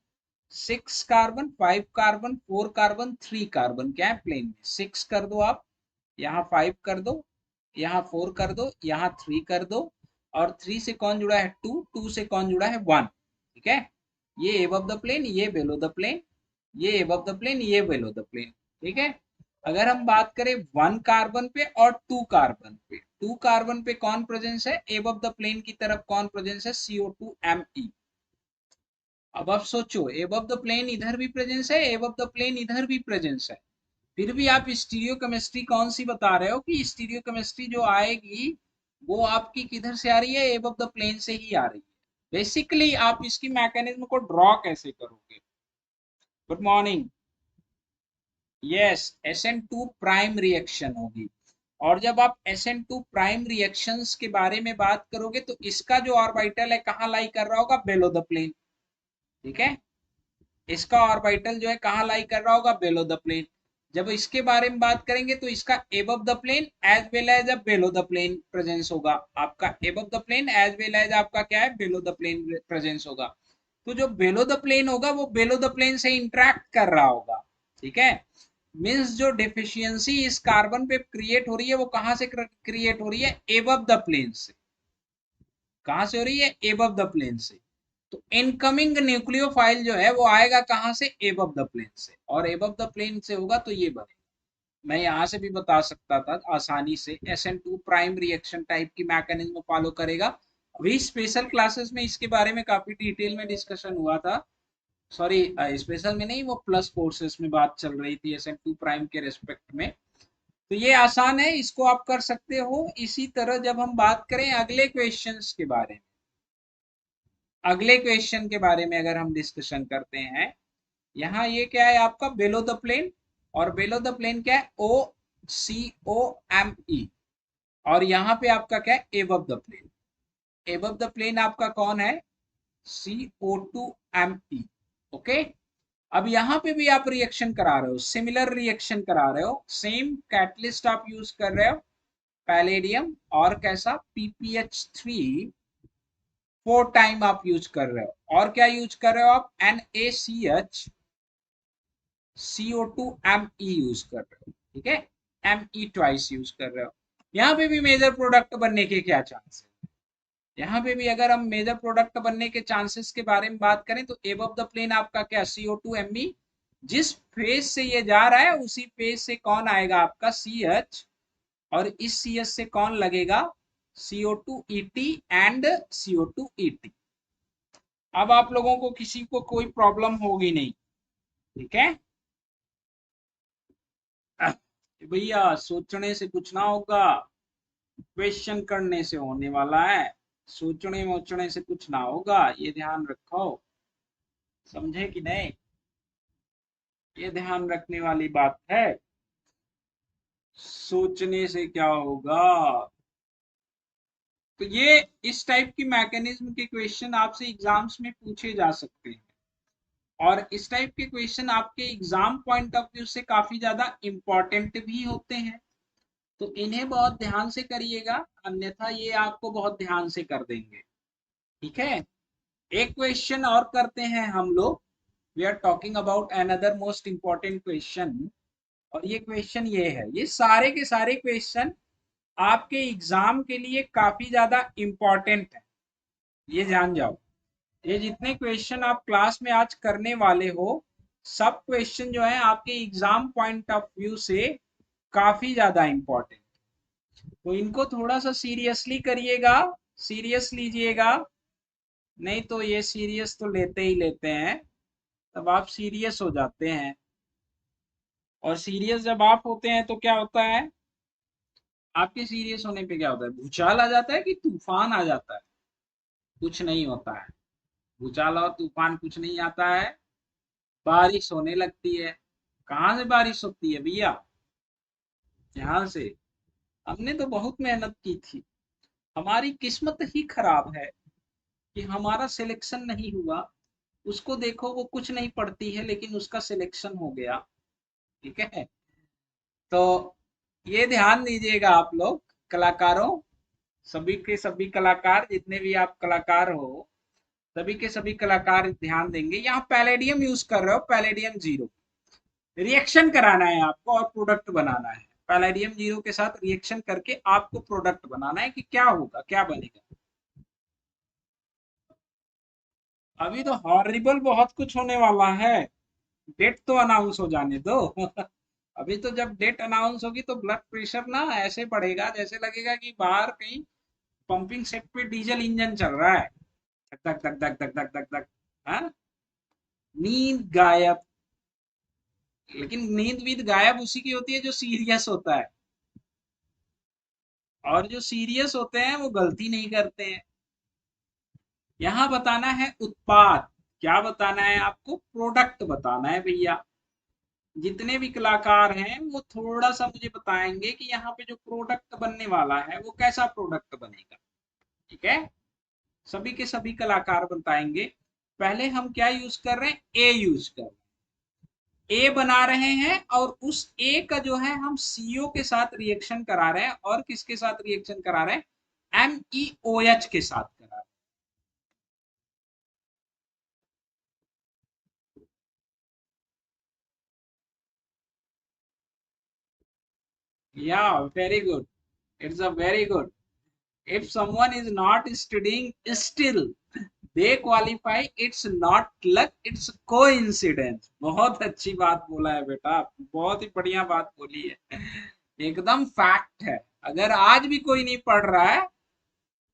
6 carbon 5 carbon 4 carbon 3 carbon, क्या है, प्लेन में 6 कर दो आप, यहाँ 5 कर दो, यहाँ 4 कर दो, यहाँ 3 कर दो, और 3 से कौन जुड़ा है, 2, 2 से कौन जुड़ा है, 1, ठीक है। ये एबव द प्लेन, ये बेलो द प्लेन, ये एबव द प्लेन, ये बेलो द प्लेन, ठीक है। अगर हम बात करें 1 कार्बन पे और 2 कार्बन पे, 2 कार्बन पे कौन प्रेजेंस है, एबव द प्लेन की तरफ कौन प्रेजेंस है, CO2Me। अब आप सोचो, एबव द प्लेन इधर भी प्रेजेंस है, एबव द प्लेन इधर भी प्रेजेंस है, फिर भी आप स्टीरियो केमिस्ट्री कौन सी बता रहे हो कि स्टीरियो केमिस्ट्री जो आएगी वो आपकी किधर से आ रही है, एबव द प्लेन से ही आ रही है। बेसिकली आप इसकी मैकेनिज्म को ड्रॉ कैसे करोगे। Good morning. Yes, SN2 prime reaction होगी, और जब आप SN2 प्राइम रिएक्शंस के बारे में बात करोगे तो इसका जो ऑर्बिटल है कहाँ लाई कर रहा होगा, बेलो द प्लेन, ठीक है। इसका ऑर्बिटल जो है कहाँ लाई कर रहा होगा, बेलो द प्लेन। जब इसके बारे में बात करेंगे तो इसका above the plane as well as below the plane presence होगा, आपका above the plane as well as आपका क्या है, बेलो द प्लेन प्रेजेंस होगा। तो जो बेलो द प्लेन होगा वो बेलो द प्लेन से इंटरेक्ट कर रहा होगा, ठीक है। मीन्स जो डेफिशिएंसी इस कार्बन पे क्रिएट हो रही है वो कहां से क्रिएट हो रही है, एबव द प्लेन से। कहां से हो रही है, एबव द प्लेन से। तो इनकमिंग न्यूक्लियोफाइल जो है वो आएगा कहां से, एबव द प्लेन से, और एबव द प्लेन से होगा तो ये बनेगा। मैं यहां से भी बता सकता था आसानी से, SN2 प्राइम रिएक्शन टाइप की मैकेनिज्म फॉलो करेगा। अभी स्पेशल क्लासेस में इसके बारे में काफी डिटेल में डिस्कशन हुआ था, सॉरी स्पेशल में नहीं, वो प्लस कोर्सेस में बात चल रही थी SN2 प्राइम के रेस्पेक्ट में। तो ये आसान है, इसको आप कर सकते हो। इसी तरह जब हम बात करें अगले क्वेश्चंस के बारे में, अगले क्वेश्चन के बारे में अगर हम डिस्कशन करते हैं, यहाँ ये क्या है आपका, बेलो द प्लेन, और बेलो द प्लेन क्या है, OCOMe, और यहाँ पे आपका क्या है, above the plane. Above the plane आपका कौन है, CO2Me, ओके। अब यहाँ पे भी आप रिएक्शन करा रहे हो, सिमिलर रिएक्शन करा रहे हो, सेम कैटलिस्ट आप यूज कर रहे हो, पैलेडियम और कैसा, PPH3 4 टाइम आप यूज कर रहे हो। और क्या यूज कर रहे हो आप? NaCH CO2Me यूज कर रहे हो, ठीक है, Me ट्वाइस यूज कर रहे हो। यहाँ पे भी मेजर प्रोडक्ट बनने के क्या चांस है? यहाँ पे भी अगर हम मेजर प्रोडक्ट बनने के चांसेस के बारे में बात करें तो एबव द प्लेन आपका क्या? CO2Me। जिस फेज से ये जा रहा है उसी फेज से कौन आएगा? आपका CH। और इस CH से कौन लगेगा? CO2Et and CO2Et। अब आप लोगों को किसी को कोई प्रॉब्लम होगी नहीं, ठीक है? भैया सोचने से कुछ ना होगा, क्वेश्चन करने से होने वाला है। सोचने मोचने से कुछ ना होगा, ये ध्यान रखो, समझे कि नहीं? ये ध्यान रखने वाली बात है। सोचने से क्या होगा? तो ये इस टाइप की मैकेनिज्म के क्वेश्चन आपसे एग्जाम्स में पूछे जा सकते हैं, और इस टाइप के क्वेश्चन आपके एग्जाम पॉइंट ऑफ व्यू से काफी ज्यादा इंपॉर्टेंट भी होते हैं। तो इन्हें बहुत ध्यान से करिएगा, अन्यथा ये आपको बहुत ध्यान से कर देंगे, ठीक है? एक क्वेश्चन और करते हैं हम लोग। We are talking about another most important question. और ये क्वेश्चन ये है, ये सारे के सारे क्वेश्चन आपके एग्जाम के लिए काफी ज्यादा इंपॉर्टेंट है, ये जान जाओ। ये जितने क्वेश्चन आप क्लास में आज करने वाले हो, सब क्वेश्चन जो है आपके एग्जाम पॉइंट ऑफ व्यू से काफी ज्यादा इंपॉर्टेंट। तो इनको थोड़ा सा सीरियसली करिएगा, सीरियस लीजिएगा, नहीं तो ये सीरियस तो लेते ही लेते हैं, तब आप सीरियस हो जाते हैं। और सीरियस जब आप होते हैं तो क्या होता है? आपके सीरियस होने पे क्या होता है? भूचाल आ जाता है कि तूफान आ जाता है? कुछ नहीं होता है, भूचाल और तूफान कुछ नहीं आता है, बारिश होने लगती है। कहाँ से बारिश होती है भैया? यहाँ से। हमने तो बहुत मेहनत की थी, हमारी किस्मत ही खराब है कि हमारा सिलेक्शन नहीं हुआ। उसको देखो, वो कुछ नहीं पढ़ती है लेकिन उसका सिलेक्शन हो गया, ठीक है? तो ये ध्यान दीजिएगा आप लोग कलाकारों, सभी के सभी कलाकार, जितने भी आप कलाकार हो, सभी के सभी कलाकार ध्यान देंगे। यहाँ पैलेडियम यूज कर रहे हो, पैलेडियम 0 रिएक्शन कराना है आपको और प्रोडक्ट बनाना है। पैलेडियम 0 के साथ रिएक्शन करके आपको प्रोडक्ट बनाना है कि क्या होगा, क्या बनेगा। अभी तो हॉरिबल बहुत कुछ होने वाला है, डेट तो अनाउंस हो जाने दो। अभी तो जब डेट अनाउंस होगी तो ब्लड प्रेशर ना ऐसे बढ़ेगा जैसे लगेगा कि बाहर कहीं पंपिंग सेट पे डीजल इंजन चल रहा है, धक धक धक धक धक धक धक धक। हाँ? नींद गायब। लेकिन नींद वींद गायब उसी की होती है जो सीरियस होता है, और जो सीरियस होते हैं वो गलती नहीं करते हैं। यहाँ बताना है उत्पाद, क्या बताना है आपको? प्रोडक्ट बताना है भैया। जितने भी कलाकार हैं वो थोड़ा सा मुझे बताएंगे कि यहाँ पे जो प्रोडक्ट बनने वाला है वो कैसा प्रोडक्ट बनेगा, ठीक है? सभी के सभी कलाकार बताएंगे। पहले हम क्या यूज कर रहे हैं? ए यूज कर रहे हैं, ए बना रहे हैं, और उस ए का जो है हम सीओ के साथ रिएक्शन करा रहे हैं। और किसके साथ रिएक्शन करा रहे हैं? MEOH के साथ करा रहे हैं। या very good, it's a very good. If someone is not studying still they qualify, it's not luck, it's coincidence। बहुत अच्छी बात बोला है बेटा, बहुत ही बढ़िया बात बोली है, एकदम फैक्ट है। अगर आज भी कोई नहीं पढ़ रहा है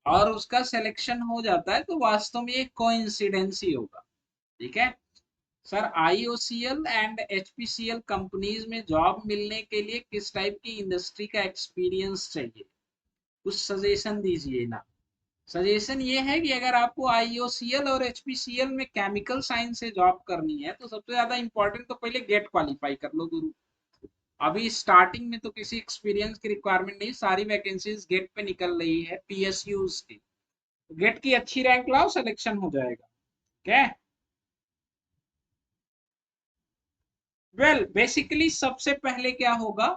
और उसका सिलेक्शन हो जाता है तो वास्तव में ये कोइंसिडेंस ही होगा, ठीक है? Sir IOCL and HPCL companies में जॉब मिलने के लिए किस टाइप की इंडस्ट्री का एक्सपीरियंस चाहिए? कुछ सजेशन दीजिए ना। सजेशन ये है कि अगर आपको IOCL और HPCL में केमिकल साइंस से जॉब करनी है तो सबसे ज्यादा इंपॉर्टेंट तो पहले गेट क्वालिफाई कर लो गुरु। अभी स्टार्टिंग में तो किसी एक्सपीरियंस की रिक्वायरमेंट नहीं, सारी वैकेंसीज गेट पे निकल रही है PSUs की। गेट की अच्छी रैंक लाओ, सिलेक्शन हो जाएगा, क्या? वेल बेसिकली सबसे पहले क्या होगा,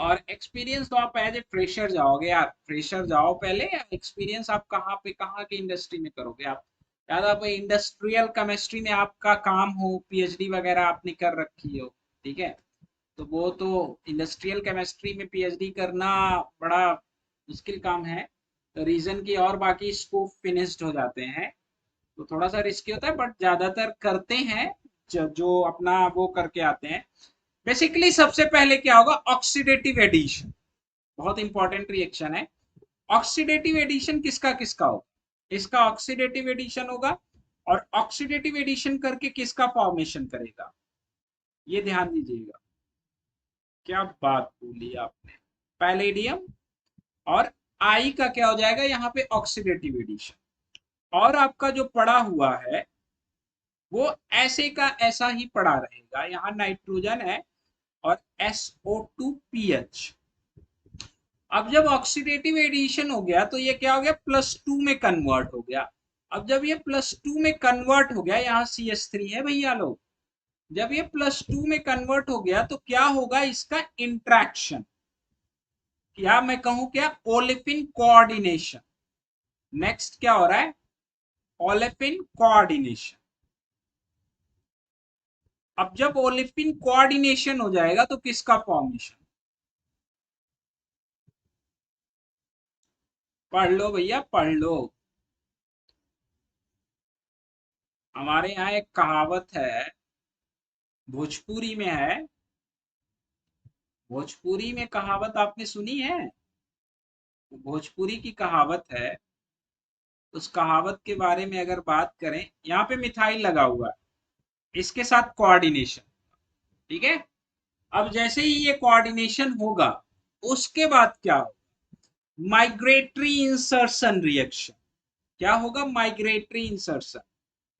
और एक्सपीरियंस तो आप एज ए फ्रेशर जाओगे यार, फ्रेशर जाओ पहले, या एक्सपीरियंस आप कहाँ पे कहाँ की इंडस्ट्री में करोगे आप, या तो आप इंडस्ट्रियल केमिस्ट्री में आपका काम हो, पीएचडी वगैरह आपने कर रखी हो, ठीक है, तो वो तो इंडस्ट्रियल केमिस्ट्री में पीएचडी करना बड़ा मुश्किल काम है, तो रीजन की और बाकी स्कोप फिनिश्ड हो जाते हैं, तो थोड़ा सा रिस्की होता है, बट ज्यादातर करते हैं जो अपना वो करके आते हैं। बेसिकली सबसे पहले क्या होगा, ऑक्सीडेटिव एडिशन, बहुत इंपॉर्टेंट रिएक्शन है। ऑक्सीडेटिव एडिशन किसका किसका होगा, इसका ऑक्सीडेटिव एडिशन होगा, और ऑक्सीडेटिव एडिशन करके किसका फॉर्मेशन करेगा, ये ध्यान दीजिएगा। क्या बात बोली आपने, पैलेडियम, और आई का क्या हो जाएगा यहाँ पे, ऑक्सीडेटिव एडिशन, और आपका जो पड़ा हुआ है वो ऐसे का ऐसा ही पड़ा रहेगा, यहाँ नाइट्रोजन है और SO2PH। अब जब ऑक्सीडेटिव एडिशन हो गया तो ये क्या हो गया, +2 में कन्वर्ट हो गया। अब जब ये +2 में कन्वर्ट हो गया, यहाँ CH3 है भैया लोग, जब ये +2 में कन्वर्ट हो गया तो क्या होगा, इसका इंट्रैक्शन, या मैं कहूं क्या, ओलेफिन कोऑर्डिनेशन। नेक्स्ट क्या हो रहा है, ओलेफिन कोऑर्डिनेशन। अब जब ओलेफिन कोऑर्डिनेशन हो जाएगा तो किसका फॉर्मेशन, पढ़ लो भैया पढ़ लो। हमारे यहाँ एक कहावत है, भोजपुरी में है, भोजपुरी में कहावत आपने सुनी है, भोजपुरी की कहावत है, उस कहावत के बारे में अगर बात करें, यहाँ पे मिथाइल लगा हुआ है, इसके साथ कोऑर्डिनेशन, ठीक है। अब जैसे ही ये कोऑर्डिनेशन होगा, उसके बाद क्या होगा, माइग्रेटरी इंसर्शन रिएक्शन। क्या होगा, माइग्रेटरी इंसर्शन।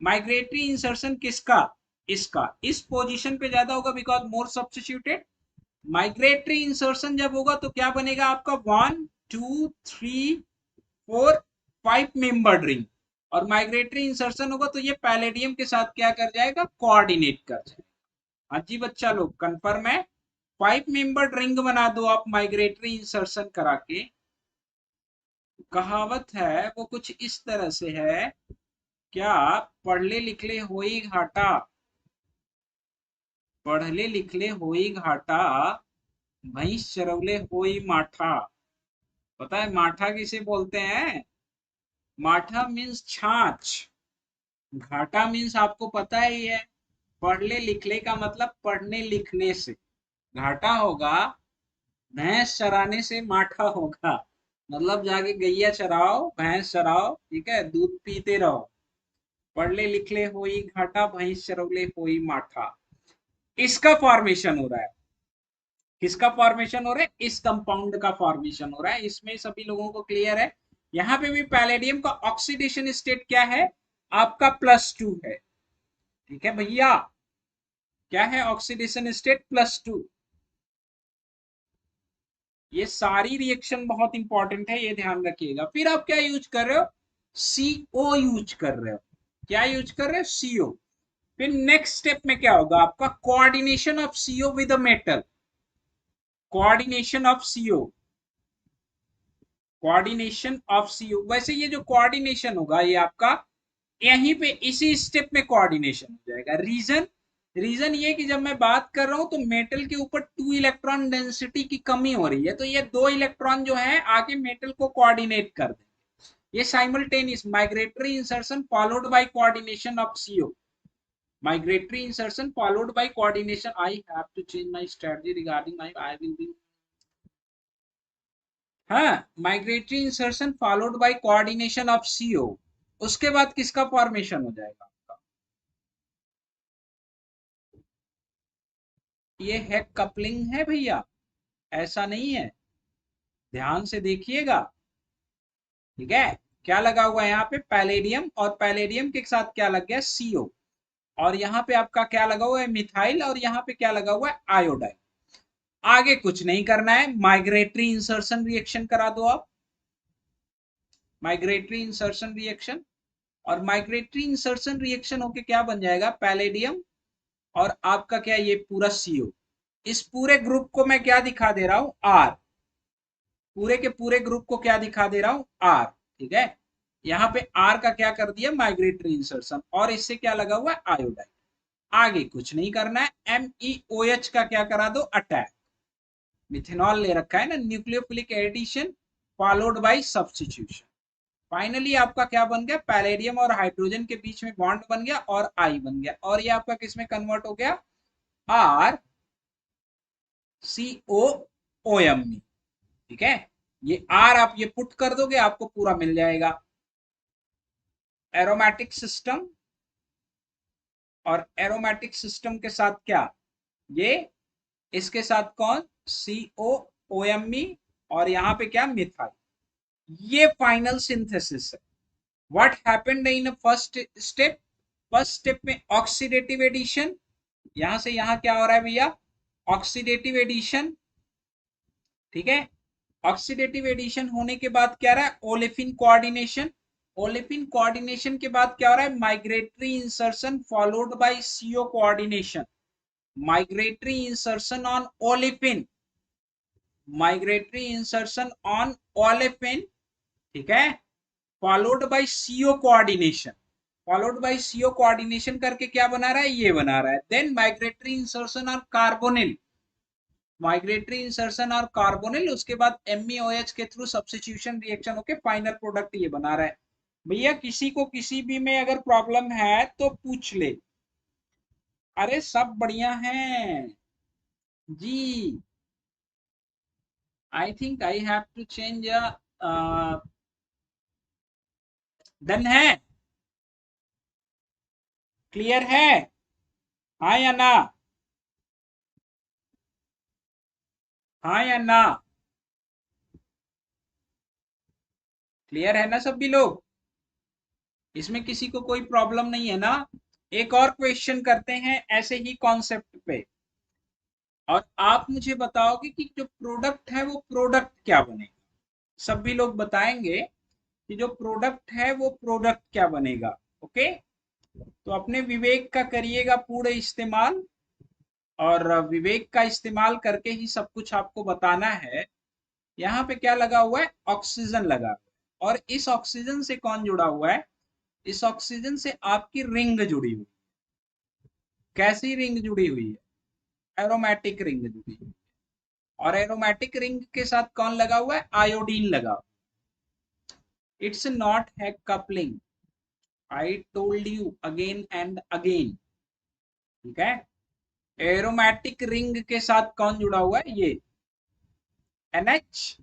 माइग्रेटरी इंसर्शन किसका, इसका, इस पोजीशन पे ज्यादा होगा because more substituted. Migratory insertion जब होगा तो क्या बनेगा आपका, 1 2 3 4 5 मेंबर्ड रिंग, और माइग्रेटरी इंसर्शन होगा तो ये पैलेडियम के साथ क्या कर जाएगा, कोऑर्डिनेट कर जाएगा। हाँ जी बच्चा लोग, कंफर्म है, 5 मेंबर्ड रिंग बना दो आप माइग्रेटरी इंसर्शन करा के। कहावत है वो कुछ इस तरह से है, क्या, पढ़ले लिखले होई घाटा, पढ़ले लिखले होई घाटा, भैंस चरौले होई माठा। पता है माठा किसे बोलते हैं, माठा मीन्स छाछ, घाटा मीन्स आपको पता ही है, पढ़ले लिखले का मतलब पढ़ने लिखने से, घाटा होगा भैंस चराने से, माठा होगा मतलब जाके गैया चराओ, भैंस चराओ, ठीक है, दूध पीते रहो। पढ़ले लिखले होई घाटा, भैंस चरौले होई माठा, इसका फॉर्मेशन हो रहा है। किसका फॉर्मेशन हो रहा है, इस कंपाउंड का फॉर्मेशन हो रहा है, इसमें सभी लोगों को क्लियर है। यहाँ पे भी पैलेडियम का ऑक्सीडेशन स्टेट क्या है, आपका +2 है, ठीक है भैया, क्या है ऑक्सीडेशन स्टेट, +2। ये सारी रिएक्शन बहुत इंपॉर्टेंट है, ये ध्यान रखिएगा। फिर आप क्या यूज कर रहे हो, CO यूज कर रहे हो, क्या यूज कर रहे हो, CO। फिर नेक्स्ट स्टेप में क्या होगा आपका, coordination of CO with a metal, coordination of CO, coordination of CO। वैसे ये जो कोऑर्डिनेशन होगा ये आपका यहीं पे इसी स्टेप में कोऑर्डिनेशन हो जाएगा। रीजन, रीजन ये कि जब मैं बात कर रहा हूं तो मेटल के ऊपर 2 इलेक्ट्रॉन डेंसिटी की कमी हो रही है, तो ये 2 इलेक्ट्रॉन जो है आके मेटल को कोऑर्डिनेट कर देंगे। ये simultaneous migratory insertion followed bye coordination of CO, migratory insertion followed by coordination. I have to change my strategy regarding my, I will be, हाँ, migratory insertion followed bye coordination of CO, उसके बाद किसका formation हो जाएगा आपका, ये है coupling है भैया, ऐसा नहीं है, ध्यान से देखिएगा, ठीक है। क्या लगा हुआ है यहाँ पे, पैलेडियम, और पैलेडियम के साथ क्या लग गया, CO, और यहाँ पे आपका क्या लगा हुआ है, मिथाइल, और यहाँ पे क्या लगा हुआ है, आयोडाइन। आगे कुछ नहीं करना है, माइग्रेटरी इंसर्शन रिएक्शन करा दो आप, माइग्रेटरी इंसर्शन रिएक्शन, और माइग्रेटरी इंसर्शन रिएक्शन होके क्या बन जाएगा, पैलेडियम और आपका क्या, ये पूरा CO, इस पूरे ग्रुप को मैं क्या दिखा दे रहा हूं, आर। पूरे के पूरे ग्रुप को क्या दिखा दे रहा हूं, आर। ठीक है, यहां पे आर का क्या कर दिया, माइग्रेटरी इंसर्शन, और इससे क्या लगा हुआ है, आयोडाइन। आगे कुछ नहीं करना है, MeOH का क्या करा दो, अटैक। मिथेनॉल ले रखा है ना, nucleophilic addition followed by substitution. Finally आपका क्या बन गया, पैलेडियम और हाइड्रोजन के बीच में बॉन्ड बन गया और आई बन गया, और ये आपका किसमें कन्वर्ट हो गया, आर सी ओ एम में। ठीक है, ये आर आप ये पुट कर दोगे, आपको पूरा मिल जाएगा। एरोमेटिक सिस्टम, और एरोमेटिक सिस्टम के साथ क्या, ये इसके साथ कौन, COOMe, और यहां पे क्या, मिथाइल। ये फाइनल सिंथेसिस है। What happened in first step, first step में ऑक्सीडेटिव एडिशन, यहां से यहां क्या हो रहा है भैया, ऑक्सीडेटिव एडिशन। ठीक है, ऑक्सीडेटिव एडिशन होने के बाद क्या रहा है, ओलेफिन कोऑर्डिनेशन। ओलेफिन कोऑर्डिनेशन के बाद क्या हो रहा है, migratory insertion followed by CO coordination. Migratory insertion on olefin, migratory insertion on olefin. ठीक है, followed by CO coordination. Followed by CO coordination करके क्या बना रहा है, ये बना रहा है। Then migratory insertion on carbonyl, migratory insertion और कार्बोनिल, उसके बाद MeOH के थ्रू सब्स्टिट्यूशन रिएक्शन होके फाइनल प्रोडक्ट ये बना रहा है। भैया किसी को किसी भी में अगर प्रॉब्लम है तो पूछ ले। अरे सब बढ़िया है जी। I think I have to change, done है, क्लियर है, हाँ या ना, हाँ या ना, क्लियर है ना सभी लोग, इसमें किसी को कोई प्रॉब्लम नहीं है ना। एक और क्वेश्चन करते हैं ऐसे ही कॉन्सेप्ट पे, और आप मुझे बताओगे कि जो प्रोडक्ट है वो प्रोडक्ट क्या बनेगा। सभी लोग बताएंगे कि जो प्रोडक्ट है वो प्रोडक्ट क्या बनेगा। ओके, तो अपने विवेक का करिएगा पूरे इस्तेमाल, और विवेक का इस्तेमाल करके ही सब कुछ आपको बताना है। यहाँ पे क्या लगा हुआ है, ऑक्सीजन लगा हुआ है, और इस ऑक्सीजन से कौन जुड़ा हुआ है, इस ऑक्सीजन से आपकी रिंग जुड़ी हुई। कैसी रिंग जुड़ी हुई है, एरोमेटिक रिंग जुड़ी हुई है, और एरोमेटिक रिंग के साथ कौन लगा हुआ है, आयोडीन लगा हुआ है। इट्स नॉट है coupling, I told you again and again. ठीक है, एरोमेटिक रिंग के साथ कौन जुड़ा हुआ है, ये NH,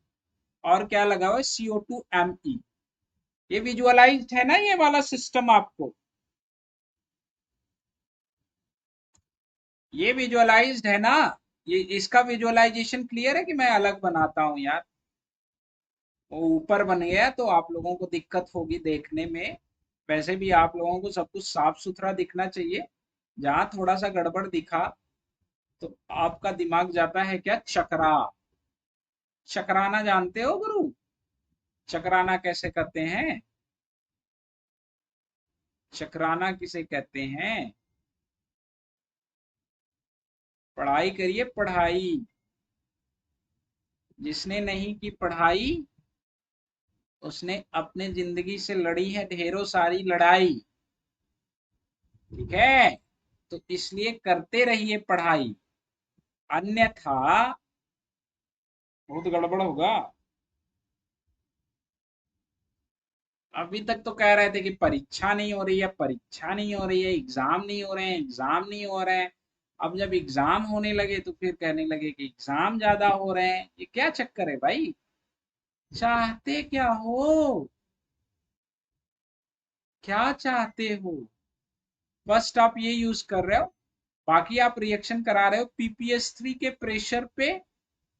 और क्या लगा हुआ है, CO2Me। ये विजुअलाइज्ड है ना ये वाला सिस्टम आपको, ये विजुअलाइज्ड है ना, ये इसका विजुअलाइजेशन क्लियर है कि मैं अलग बनाता हूं यार, वो ऊपर बन गया तो आप लोगों को दिक्कत होगी देखने में। वैसे भी आप लोगों को सब कुछ साफ सुथरा दिखना चाहिए, जहां थोड़ा सा गड़बड़ दिखा तो आपका दिमाग जाता है क्या, चकरा। चकराना जानते हो गुरु, चकराना कैसे करते हैं, चकराना किसे कहते हैं, पढ़ाई करिए पढ़ाई, जिसने नहीं की पढ़ाई उसने अपने जिंदगी से लड़ी है ढेरों सारी लड़ाई। ठीक है, तो इसलिए करते रहिए पढ़ाई, अन्यथा बहुत गड़बड़ होगा। अभी तक तो कह रहे थे कि परीक्षा नहीं हो रही है, परीक्षा नहीं हो रही है, एग्जाम नहीं हो रहे हैं, एग्जाम नहीं हो रहे हैं। अब जब एग्जाम होने लगे तो फिर कहने लगे कि एग्जाम ज्यादा हो रहे हैं। ये क्या चक्कर है भाई, चाहते क्या हो, क्या चाहते हो। फर्स्ट आप ये यूज कर रहे हो, बाकी आप रिएक्शन करा रहे हो PPS3 के प्रेशर पे,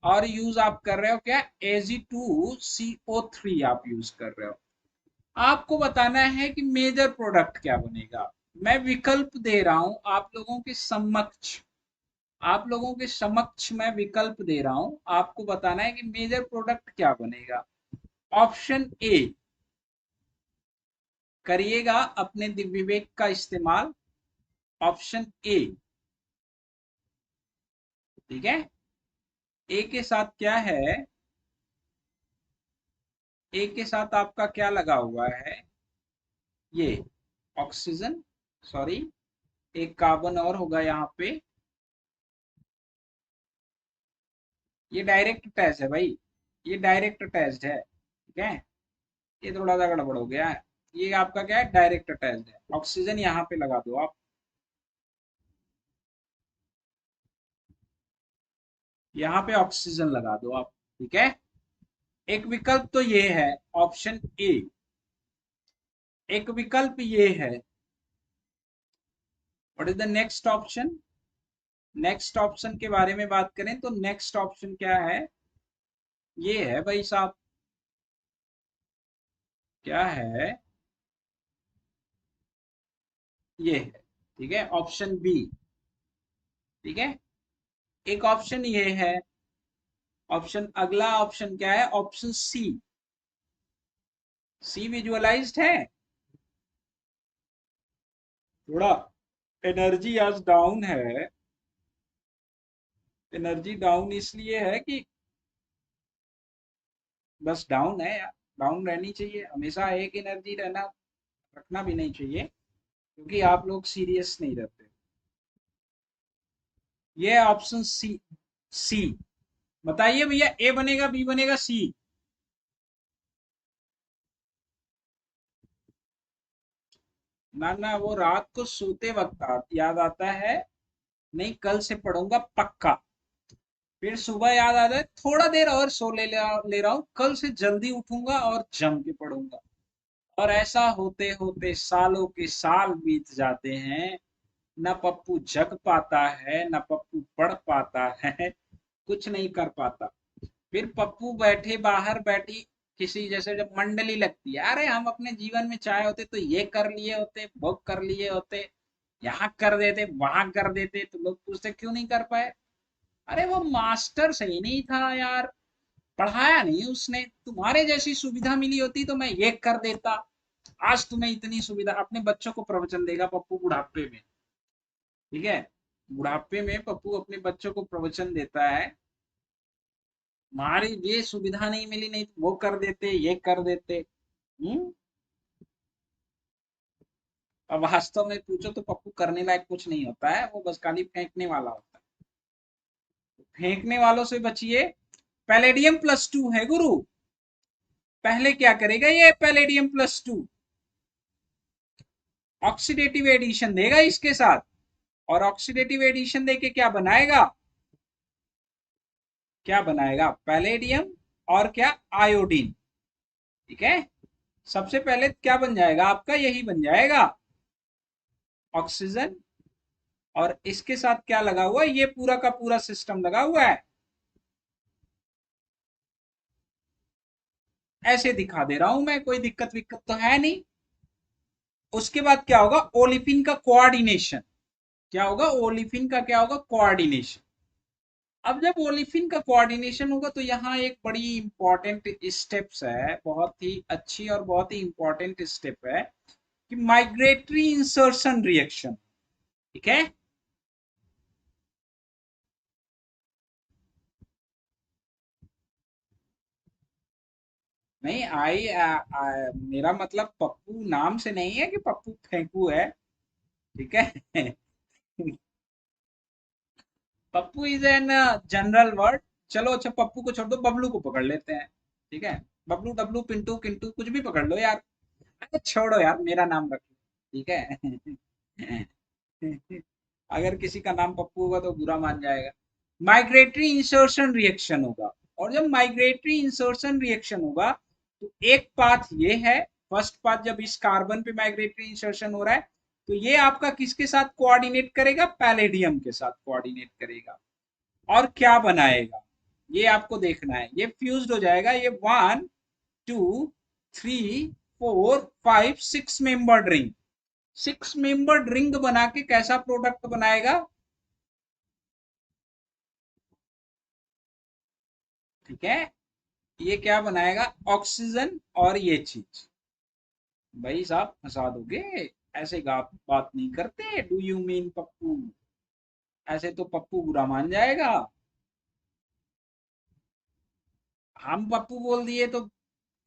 और यूज आप कर रहे हो क्या, Ag2CO3 आप यूज कर रहे हो। आपको बताना है कि मेजर प्रोडक्ट क्या बनेगा। मैं विकल्प दे रहा हूं आप लोगों के समक्ष, आप लोगों के समक्ष मैं विकल्प दे रहा हूं, आपको बताना है कि मेजर प्रोडक्ट क्या बनेगा। ऑप्शन ए करिएगा अपने विवेक का इस्तेमाल, ऑप्शन ए ठीक है। ए के साथ क्या है, ए के साथ आपका क्या लगा हुआ है, ये ऑक्सीजन, सॉरी एक कार्बन और होगा यहाँ पे। ये डायरेक्ट अटैच है भाई, ये डायरेक्ट अटैच्ड है, ठीक है। ये थोड़ा सा गड़बड़ हो गया है, ये आपका क्या है, डायरेक्ट अटैच्ड है। ऑक्सीजन यहाँ पे लगा दो आप, यहाँ पे ऑक्सीजन लगा दो आप, ठीक है। एक विकल्प तो ये है, ऑप्शन ए। एक विकल्प ये है। What is the next option? Next option के बारे में बात करें तो नेक्स्ट ऑप्शन क्या है, ये है भाई साहब, क्या है, ये है, ठीक है, ऑप्शन बी, ठीक है। एक ऑप्शन ये है, ऑप्शन अगला ऑप्शन क्या है, ऑप्शन सी। सी विजुअलाइज्ड है। थोड़ा एनर्जी आज डाउन है, एनर्जी डाउन इसलिए है कि बस डाउन है यार, डाउन रहनी चाहिए हमेशा, एक एनर्जी रहना, रखना भी नहीं चाहिए, क्योंकि आप लोग सीरियस नहीं रहते। ये ऑप्शन सी, सी। बताइए भैया, ए बनेगा, बी बनेगा, सी? ना ना, वो रात को सोते वक्त याद आता है, नहीं कल से पढ़ूंगा पक्का। फिर सुबह याद आता है, थोड़ा देर और सो ले रहा हूँ, कल से जल्दी उठूंगा और जम के पढ़ूंगा। और ऐसा होते होते सालों के साल बीत जाते हैं, न पप्पू जग पाता है, न पप्पू पढ़ पाता है, कुछ नहीं कर पाता। फिर पप्पू बैठे बाहर बैठी किसी, जैसे जब मंडली लगती है, अरे हम अपने जीवन में चाहे होते तो ये कर लिए होते, वो कर लिए होते, यहाँ कर देते, वहां कर देते, तो लोग पूछते क्यों नहीं कर पाए। अरे वो मास्टर सही नहीं था यार, पढ़ाया नहीं उसने, तुम्हारे जैसी सुविधा मिली होती तो मैं ये कर देता। आज तुम्हें इतनी सुविधा, अपने बच्चों को प्रवचन देगा पप्पू बुढ़ापे में, ठीक है। बुढ़ापे में पप्पू अपने बच्चों को प्रवचन देता है, हमारी ये सुविधा नहीं मिली, नहीं तो वो कर देते, ये कर देते। हम्म। अब वास्तव में पूछो तो पप्पू करने लायक कुछ नहीं होता है, वो बस खाली फेंकने वाला होता है। फेंकने वालों से बचिए। पैलेडियम प्लस टू है गुरु, पहले क्या करेगा ये palladium plus two, oxidative addition देगा इसके साथ, और ऑक्सीडेटिव एडिशन देके क्या बनाएगा, क्या बनाएगा, पैलेडियम और क्या, आयोडीन, ठीक है। सबसे पहले क्या बन जाएगा आपका, यही बन जाएगा ऑक्सीजन, और इसके साथ क्या लगा हुआ है, ये पूरा का पूरा सिस्टम लगा हुआ है। ऐसे दिखा दे रहा हूं मैं, कोई दिक्कत विक्कत तो है नहीं। उसके बाद क्या होगा, ओलिफिन का कोऑर्डिनेशन, क्या होगा, ओलिफिन का क्या होगा, कोऑर्डिनेशन। अब जब ओलिफिन का कोऑर्डिनेशन होगा तो यहाँ एक बड़ी इंपॉर्टेंट स्टेप्स है, बहुत ही अच्छी और बहुत ही इंपॉर्टेंट स्टेप है, कि माइग्रेटरी इंसर्शन रिएक्शन, ठीक है। नहीं मेरा मतलब पप्पू नाम से नहीं है कि पप्पू फेंकू है, ठीक है। Pappu is an general word. चलो अच्छा, पप्पू को छोड़ दो, बबलू को पकड़ लेते हैं, ठीक है। बबलू, डब्लू, पिंटू, किंटू, कुछ भी पकड़ लो यार। अरे छोड़ो यार, मेरा नाम रख लो, ठीक है। अगर किसी का नाम पप्पू होगा तो बुरा मान जाएगा। माइग्रेटरी इंसर्शन रिएक्शन होगा, और जब माइग्रेटरी इंसर्शन रिएक्शन होगा तो एक पाथ ये है, फर्स्ट पाथ जब इस कार्बन पे माइग्रेटरी इंसर्शन हो रहा है, तो ये आपका किसके साथ कोऑर्डिनेट करेगा, पैलेडियम के साथ कोऑर्डिनेट करेगा, और क्या बनाएगा, ये आपको देखना है। ये फ्यूज्ड हो जाएगा, ये 1 2 3 4 5 6 मेंबर्ड रिंग, 6 मेंबर्ड रिंग बना के कैसा प्रोडक्ट बनाएगा, ठीक है। ये क्या बनाएगा, ऑक्सीजन और ये चीज। भाई साहब फंसा दोगे, ऐसे बात नहीं करते, डू यू मीन पप्पू, ऐसे तो पप्पू बुरा मान जाएगा। हम पप्पू बोल दिए तो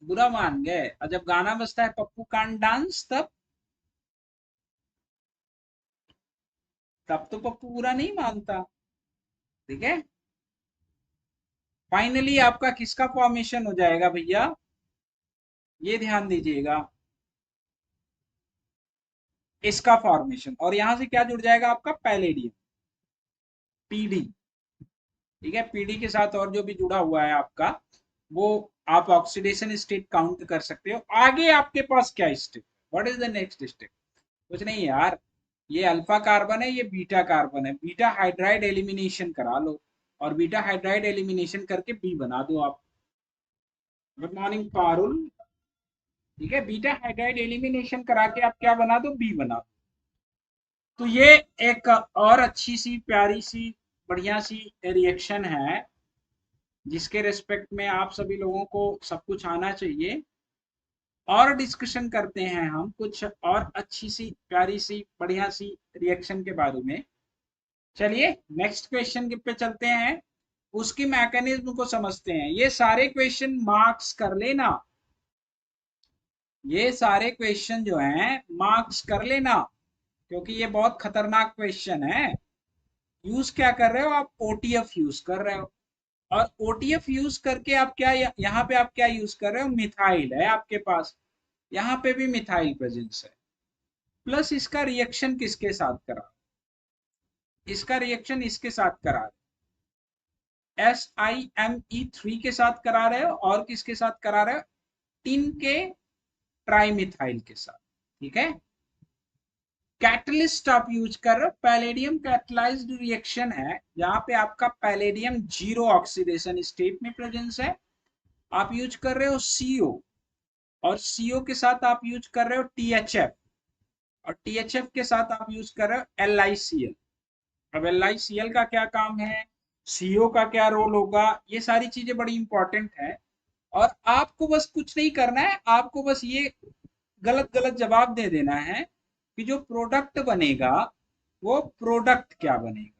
बुरा मान गए, और जब गाना बजता है पप्पू कांट डांस, तब तब तो पप्पू बुरा नहीं मानता। ठीक है। फाइनली आपका किसका फॉर्मेशन हो जाएगा भैया, ये ध्यान दीजिएगा, इसका फॉर्मेशन, और यहां से क्या जुड़ जाएगा आपका पैलेडियम, पीडी। ठीक है, पीडी के साथ और जो भी जुड़ा हुआ है आपका, वो आप ऑक्सीडेशन स्टेट काउंट कर सकते हो। आगे आपके पास क्या step, what is the next step? कुछ नहीं यार, ये अल्फा कार्बन है, ये बीटा कार्बन है, बीटा हाइड्राइड एलिमिनेशन करा लो, और बीटा हाइड्राइड एलिमिनेशन करके बी बना दो आप। Good morning Parul. ठीक है, बीटा हाइड्राइड एलिमिनेशन करा के आप क्या बना दो, बी बना दो। तो ये एक और अच्छी सी प्यारी सी बढ़िया सी रिएक्शन है, जिसके रिस्पेक्ट में आप सभी लोगों को सब कुछ आना चाहिए। और डिस्कशन करते हैं हम कुछ और अच्छी सी प्यारी सी बढ़िया सी रिएक्शन के बारे में। चलिए नेक्स्ट क्वेश्चन पे चलते हैं, उसकी मैकेनिज्म को समझते हैं। ये सारे क्वेश्चन मार्क्स कर लेना, ये सारे क्वेश्चन जो हैं मार्क्स कर लेना, क्योंकि ये बहुत खतरनाक क्वेश्चन है। यूज क्या कर रहे हो आप, ओटीएफ यूज कर रहे हो, और ओटीएफ यूज करके आप क्या, यहाँ पे आप क्या यूज कर रहे हो, मिथाइल है आपके पास, यहाँ पे भी मिथाइल प्रेजेंस है। प्लस इसका रिएक्शन किसके साथ करा, इसका रिएक्शन इसके साथ करा, SiMe3 के साथ करा रहे हो, और किसके साथ करा रहे हो, टिन के ट्राइमिथाइल के साथ। ठीक है। कैटलिस्ट आप यूज कर रहे हो, पैलेडियम कैटलाइज्ड रिएक्शन है, जहां पे आपका पैलेडियम जीरो ऑक्सीडेशन स्टेट में प्रेजेंस है। आप यूज कर रहे हो सीओ, और सीओ के साथ आप यूज कर रहे हो टीएचएफ, और टीएचएफ के साथ आप यूज कर रहे हो LiCl। अब LiCl का क्या काम है, सीओ का क्या रोल होगा, ये सारी चीजें बड़ी इंपॉर्टेंट है। और आपको बस कुछ नहीं करना है, आपको बस ये गलत गलत जवाब दे देना है कि जो प्रोडक्ट बनेगा वो प्रोडक्ट क्या बनेगा।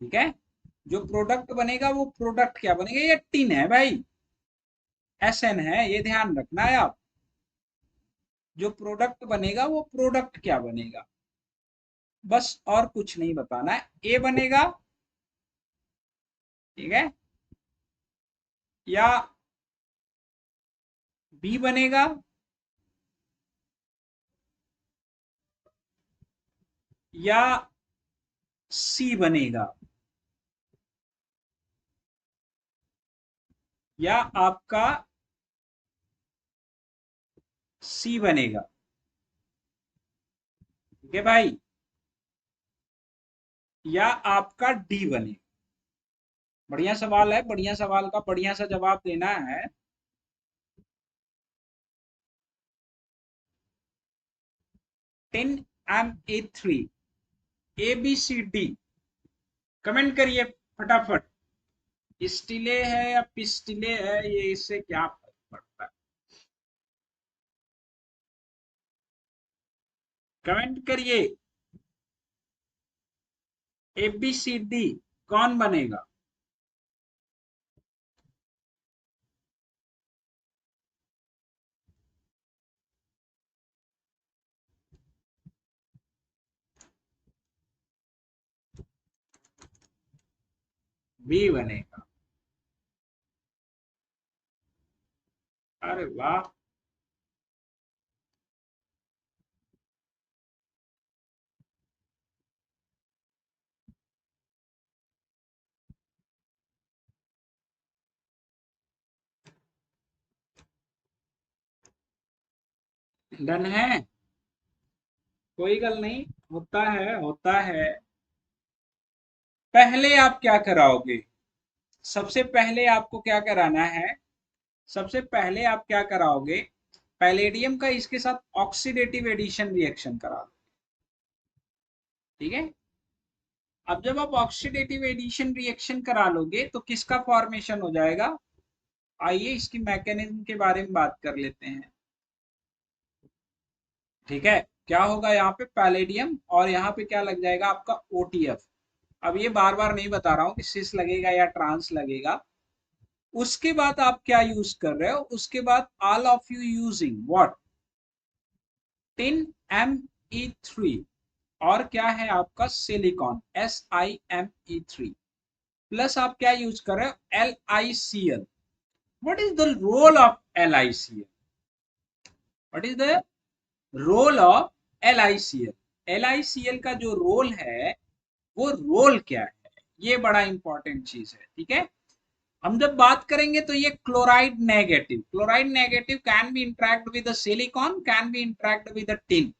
ठीक है, जो प्रोडक्ट बनेगा वो प्रोडक्ट क्या बनेगा, ये टिन है भाई, SN है, ये ध्यान रखना है आप। जो प्रोडक्ट बनेगा वो प्रोडक्ट क्या बनेगा, बस और कुछ नहीं बताना है। ए बनेगा, ठीक है, या बी बनेगा, या सी बनेगा, या आपका सी बनेगा। ठीक है भाई, या आपका डी बनेगा। बढ़िया सवाल है, बढ़िया सवाल का बढ़िया सा जवाब देना है। 10Ma3 ABCD कमेंट करिए फटाफट। स्टिले है या पिस्टिले है, ये इससे क्या फर्क पड़ता है, कमेंट करिए। ABCD कौन बनेगा, बी बनेगा। अरे वाह, डन है, कोई गल नहीं, होता है होता है। पहले आप क्या कराओगे, सबसे पहले आपको क्या कराना है, सबसे पहले आप क्या कराओगे, पैलेडियम का इसके साथ ऑक्सीडेटिव एडिशन रिएक्शन करा दो। ठीक है, अब जब आप ऑक्सीडेटिव एडिशन रिएक्शन करा लोगे तो किसका फॉर्मेशन हो जाएगा, आइए इसकी मैकेनिज्म के बारे में बात कर लेते हैं। ठीक है, क्या होगा यहाँ पे पैलेडियम, और यहाँ पे क्या लग जाएगा आपका OTF। अब ये बार बार नहीं बता रहा हूँ कि सिस लगेगा या ट्रांस लगेगा, उसके बाद आप क्या यूज कर रहे हो, उसके बाद all of you using what, tin Me3, और क्या है आपका सिलिकॉन SiMe3, प्लस आप क्या यूज कर रहे हो LiCl। What is the role of LiCl, what is the role of LiCl, LiCl का जो रोल है वो रोल क्या है, ये बड़ा इंपॉर्टेंट चीज है, ठीक है। हम जब बात करेंगे तो ये chloride negative can be interact with silicon, can be interact with tin.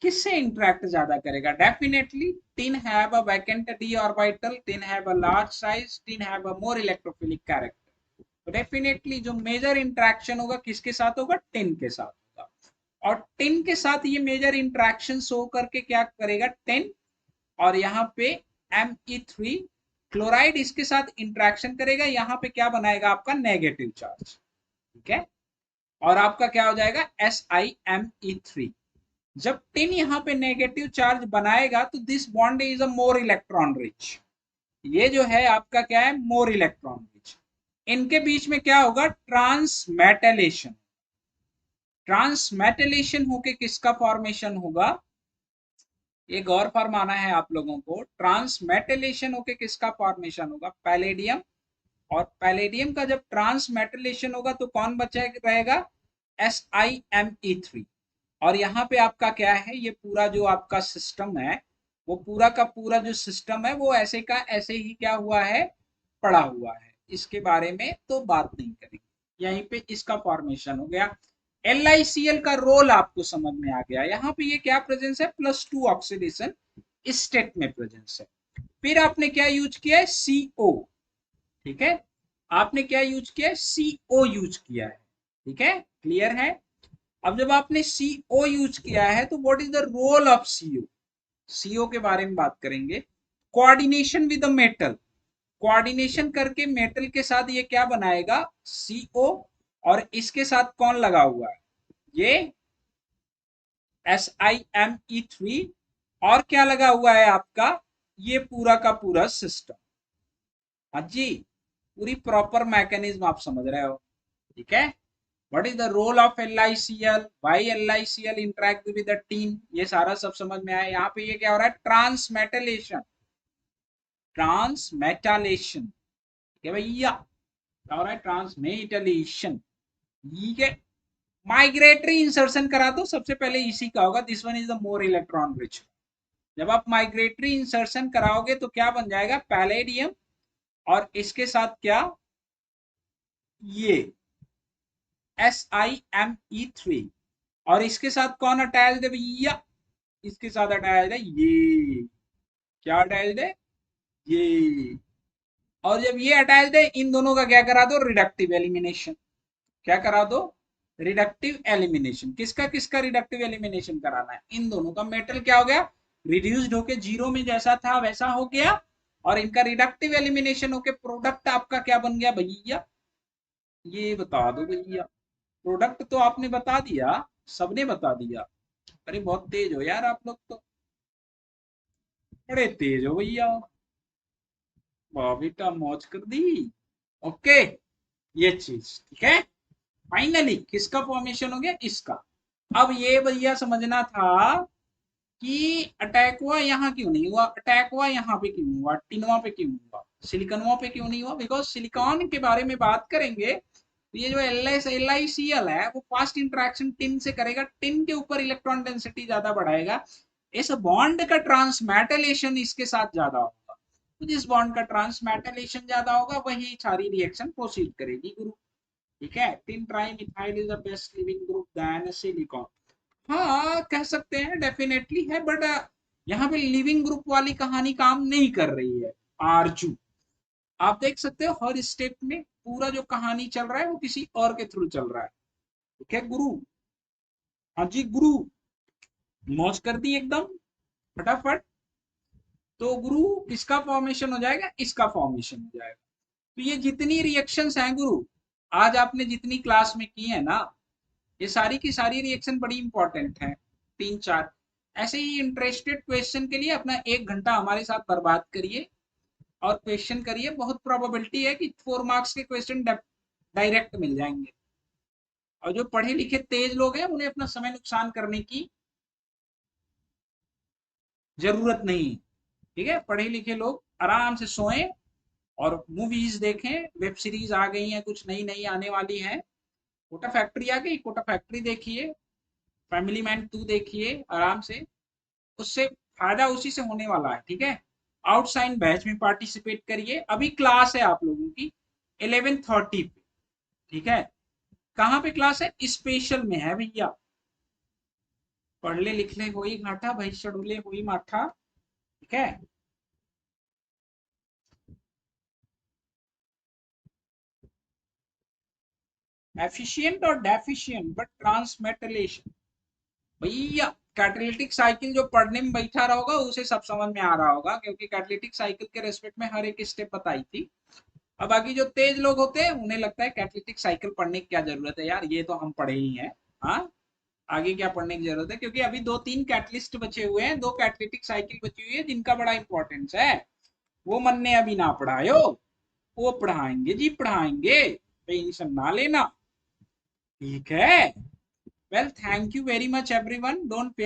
किससे इंटरेक्ट ज्यादा करेगा, definitely tin have a vacant d orbital, tin have a large size, tin have a more electrophilic character. तो definitely जो major interaction होगा किसके साथ होगा, tin के साथ होगा। और टिन के साथ ये मेजर इंटरेक्शन शो करके क्या करेगा, टिन, और यहाँ पे Me3 क्लोराइड इसके साथ इंटरेक्शन करेगा, यहाँ पे क्या बनाएगा आपका नेगेटिव चार्ज, ठीक है। और आपका क्या हो जाएगा SiMe3। जब टिन यहाँ पे नेगेटिव चार्ज बनाएगा तो this bond is a more electron rich, ये जो है आपका क्या है, मोर इलेक्ट्रॉन रिच। इनके बीच में क्या होगा, ट्रांसमेटलेशन, ट्रांसमेटलेशन होके किसका फॉर्मेशन होगा, ये गौर फरमाना है आप लोगों को, ट्रांसमेटलेशन होके किसका फॉर्मेशन होगा, पैलेडियम। और पैलेडियम का जब ट्रांसमेटलेशन होगा तो कौन बचा रहेगा, SiMe3। और यहाँ पे आपका क्या है, ये पूरा जो आपका सिस्टम है, वो पूरा का पूरा जो सिस्टम है वो ऐसे का ऐसे ही क्या हुआ है, पड़ा हुआ है, इसके बारे में तो बात नहीं करेंगे। यहीं पे इसका फॉर्मेशन हो गया। LiCl का रोल आपको समझ में आ गया, यहाँ पे ये क्या प्रेजेंस है, +2 ऑक्सीडेशन स्टेट में प्रेजेंस है। फिर आपने क्या यूज किया है, CO, ठीक है, आपने क्या यूज किया है, CO यूज किया है, ठीक है, क्लियर है। अब जब आपने CO यूज किया है तो what is the role of CO, CO के बारे में बात करेंगे। Coordination with the metal, coordination करके मेटल के साथ ये क्या बनाएगा, CO, और इसके साथ कौन लगा हुआ है, ये SiMe3, और क्या लगा हुआ है आपका, ये पूरा का पूरा सिस्टम। हाँ जी, पूरी प्रॉपर मैकेनिज्म आप समझ रहे हो, ठीक है। What is the role of LiCl, why LiCl interact with the tin, ये सारा सब समझ में आया। यहाँ पे ये क्या हो रहा है, ट्रांसमेटलेशन, ट्रांसमेटलेशन, ठीक है भैया, क्या हो रहा है, ट्रांसमेटलेशन, ठीक है। माइग्रेटरी इंसर्शन करा दो, सबसे पहले इसी का होगा, this one is the more electron rich. जब आप माइग्रेटरी इंसर्शन कराओगे तो क्या बन जाएगा, पैलेडियम, और इसके साथ क्या, ये SiMe3, और इसके साथ कौन अटैच है भैया, इसके साथ अटैच है ये, क्या अटैच है, ये। और जब ये अटैच है, इन दोनों का क्या करा दो, रिडक्टिव एलिमिनेशन, क्या करा दो, रिडक्टिव एलिमिनेशन। किसका किसका रिडक्टिव एलिमिनेशन कराना है, इन दोनों का। मेटल क्या हो गया, रिड्यूस्ड होके जीरो में जैसा था वैसा हो गया, और इनका रिडक्टिव एलिमिनेशन होके प्रोडक्ट आपका क्या बन गया भैया, ये बता दो भैया। प्रोडक्ट तो आपने बता दिया, सबने बता दिया। अरे बहुत तेज हो यार आप लोग तो, बड़े तेज हो भैया, वाह बेटा मौज कर दी। ओके, ये चीज ठीक है। फाइनली किसका फॉर्मेशन हो गया, इसका। अब ये भैया समझना था कि अटैक हुआ यहाँ क्यों नहीं हुआ, अटैक हुआ यहाँ पे क्यों हुआ, टिनवा पे क्यों हुआ, सिलिकॉनवा पे क्यों नहीं हुआ। बिकॉज सिलिकॉन के बारे में बात करेंगे तो ये जो LiCl है वो फास्ट इंटरेक्शन टिन से करेगा, टिन के ऊपर इलेक्ट्रॉन डेंसिटी ज्यादा बढ़ाएगा, इस बॉन्ड का ट्रांसमेटलेशन इसके साथ ज्यादा होगा। तो जिस बॉन्ड का ट्रांसमेटलेशन ज्यादा होगा वही सारी रिएक्शन प्रोसीड करेगी गुरु, ठीक है। Tin trimethyl is the best leaving group than silicon, हाँ कह सकते हैं, डेफिनेटली है, बट यहाँ पे लिविंग ग्रुप वाली कहानी काम नहीं कर रही है। आरजू, आप देख सकते हो हर स्टेप में पूरा जो कहानी चल रहा है वो किसी और के थ्रू चल रहा है, ठीक है गुरु। हाँ जी गुरु, मौज कर दी एकदम फटाफट। तो गुरु किसका फॉर्मेशन हो जाएगा, इसका फॉर्मेशन हो जाएगा। तो ये जितनी रिएक्शंस हैं गुरु, आज आपने जितनी क्लास में की है ना, ये सारी की सारी रिएक्शन बड़ी इंपॉर्टेंट है, 3-4। ऐसे ही इंटरेस्टेड क्वेश्चन के लिए अपना 1 घंटा हमारे साथ बर्बाद करिए, और क्वेश्चन करिए, बहुत प्रोबेबिलिटी है कि 4 मार्क्स के क्वेश्चन डायरेक्ट मिल जाएंगे। और जो पढ़े लिखे तेज लोग हैं उन्हें अपना समय नुकसान करने की जरूरत नहीं है। ठीक है, पढ़े लिखे लोग आराम से सोएं और मूवीज देखें, वेब सीरीज आ गई हैं, कुछ नई नई आने वाली है। कोटा फैक्ट्री आ गई, कोटा फैक्ट्री देखिए, फैमिली मैन 2 देखिए आराम से, उससे फायदा उसी से होने वाला है। ठीक है, आउटसाइड बैच में पार्टिसिपेट करिए। अभी क्लास है आप लोगों की 11:30 पे। ठीक है, कहाँ पे क्लास है? स्पेशल में है भैया। पढ़ ले लिख ले होई घाटा, भाई चढ़ूले होई माठा। ठीक है, एफिशिएंट और डेफिशिएंट बट ट्रांसमेटलेशन। भैया कैटालिटिक साइकिल जो पढ़ने में बैठा रहा होगा उसे सब समझ में आ रहा होगा, क्योंकि कैटालिटिक साइकिल के रेस्पेक्ट में हर एक स्टेप बताई थी। अब बाकी जो तेज लोग होते हैं उन्हें लगता है कैटालिटिक साइकिल पढ़ने की क्या जरूरत है यार, ये तो हम पढ़े ही हैं। हाँ, आगे क्या पढ़ने की जरूरत है, क्योंकि अभी 2-3 कैटलिस्ट बचे हुए हैं, 2 कैटालिटिक साइकिल बची हुई है जिनका बड़ा इंपॉर्टेंस है। वो मन ने अभी ना पढ़ायो, वो पढ़ाएंगे जी, पढ़ाएंगे, टेंशन ना लेना। ठीक है, well, thank you very much everyone. Don't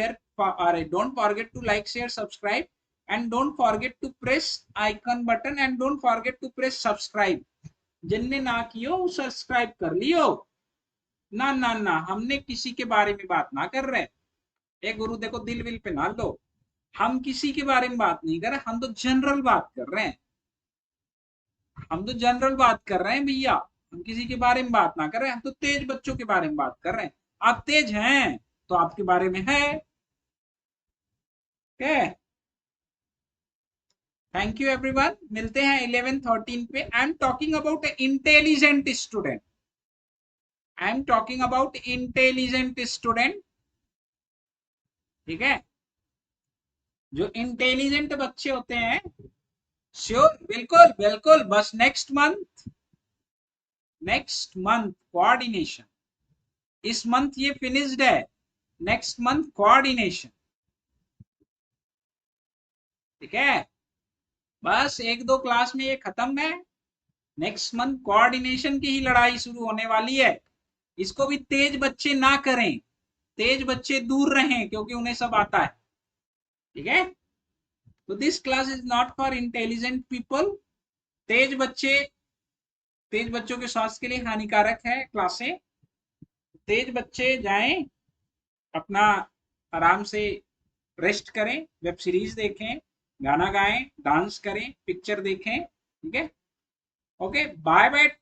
forget to like, share, subscribe, and don't forget to press icon button and don't forget to press subscribe. जिनने ना कियो सब्सक्राइब कर लियो। ना ना ना, हमने किसी के बारे में बात ना कर रहे। ए गुरु देखो, दिल विल पे ना लो, हम किसी के बारे में बात नहीं कर रहे, हम तो जनरल बात कर रहे हैं। हम तो जनरल बात कर रहे हैं भैया, हम किसी के बारे में बात ना कर रहे हैं, हम तो तेज बच्चों के बारे में बात कर रहे हैं। आप तेज हैं तो आपके बारे में है। okay? थैंक यू एवरीवन, मिलते हैं 11:13 पे। I am talking about intelligent student, I am talking about intelligent student. ठीक है, जो इंटेलिजेंट बच्चे होते हैं, श्योर, बिल्कुल बिल्कुल, बस नेक्स्ट मंथ कोऑर्डिनेशन। इस मंथ ये फिनिश्ड है, नेक्स्ट मंथ कोऑर्डिनेशन। ठीक है, बस 1-2 क्लास में ये खत्म है, नेक्स्ट मंथ कोऑर्डिनेशन की ही लड़ाई शुरू होने वाली है। इसको भी तेज बच्चे ना करें, तेज बच्चे दूर रहें, क्योंकि उन्हें सब आता है। ठीक है, तो this class is not for intelligent people. तेज बच्चे, तेज बच्चों के स्वास्थ्य के लिए हानिकारक है क्लासें। तेज बच्चे जाएं, अपना आराम से रेस्ट करें, वेब सीरीज देखें, गाना गाएं, डांस करें, पिक्चर देखें। ठीक है, ओके, बाय बाय।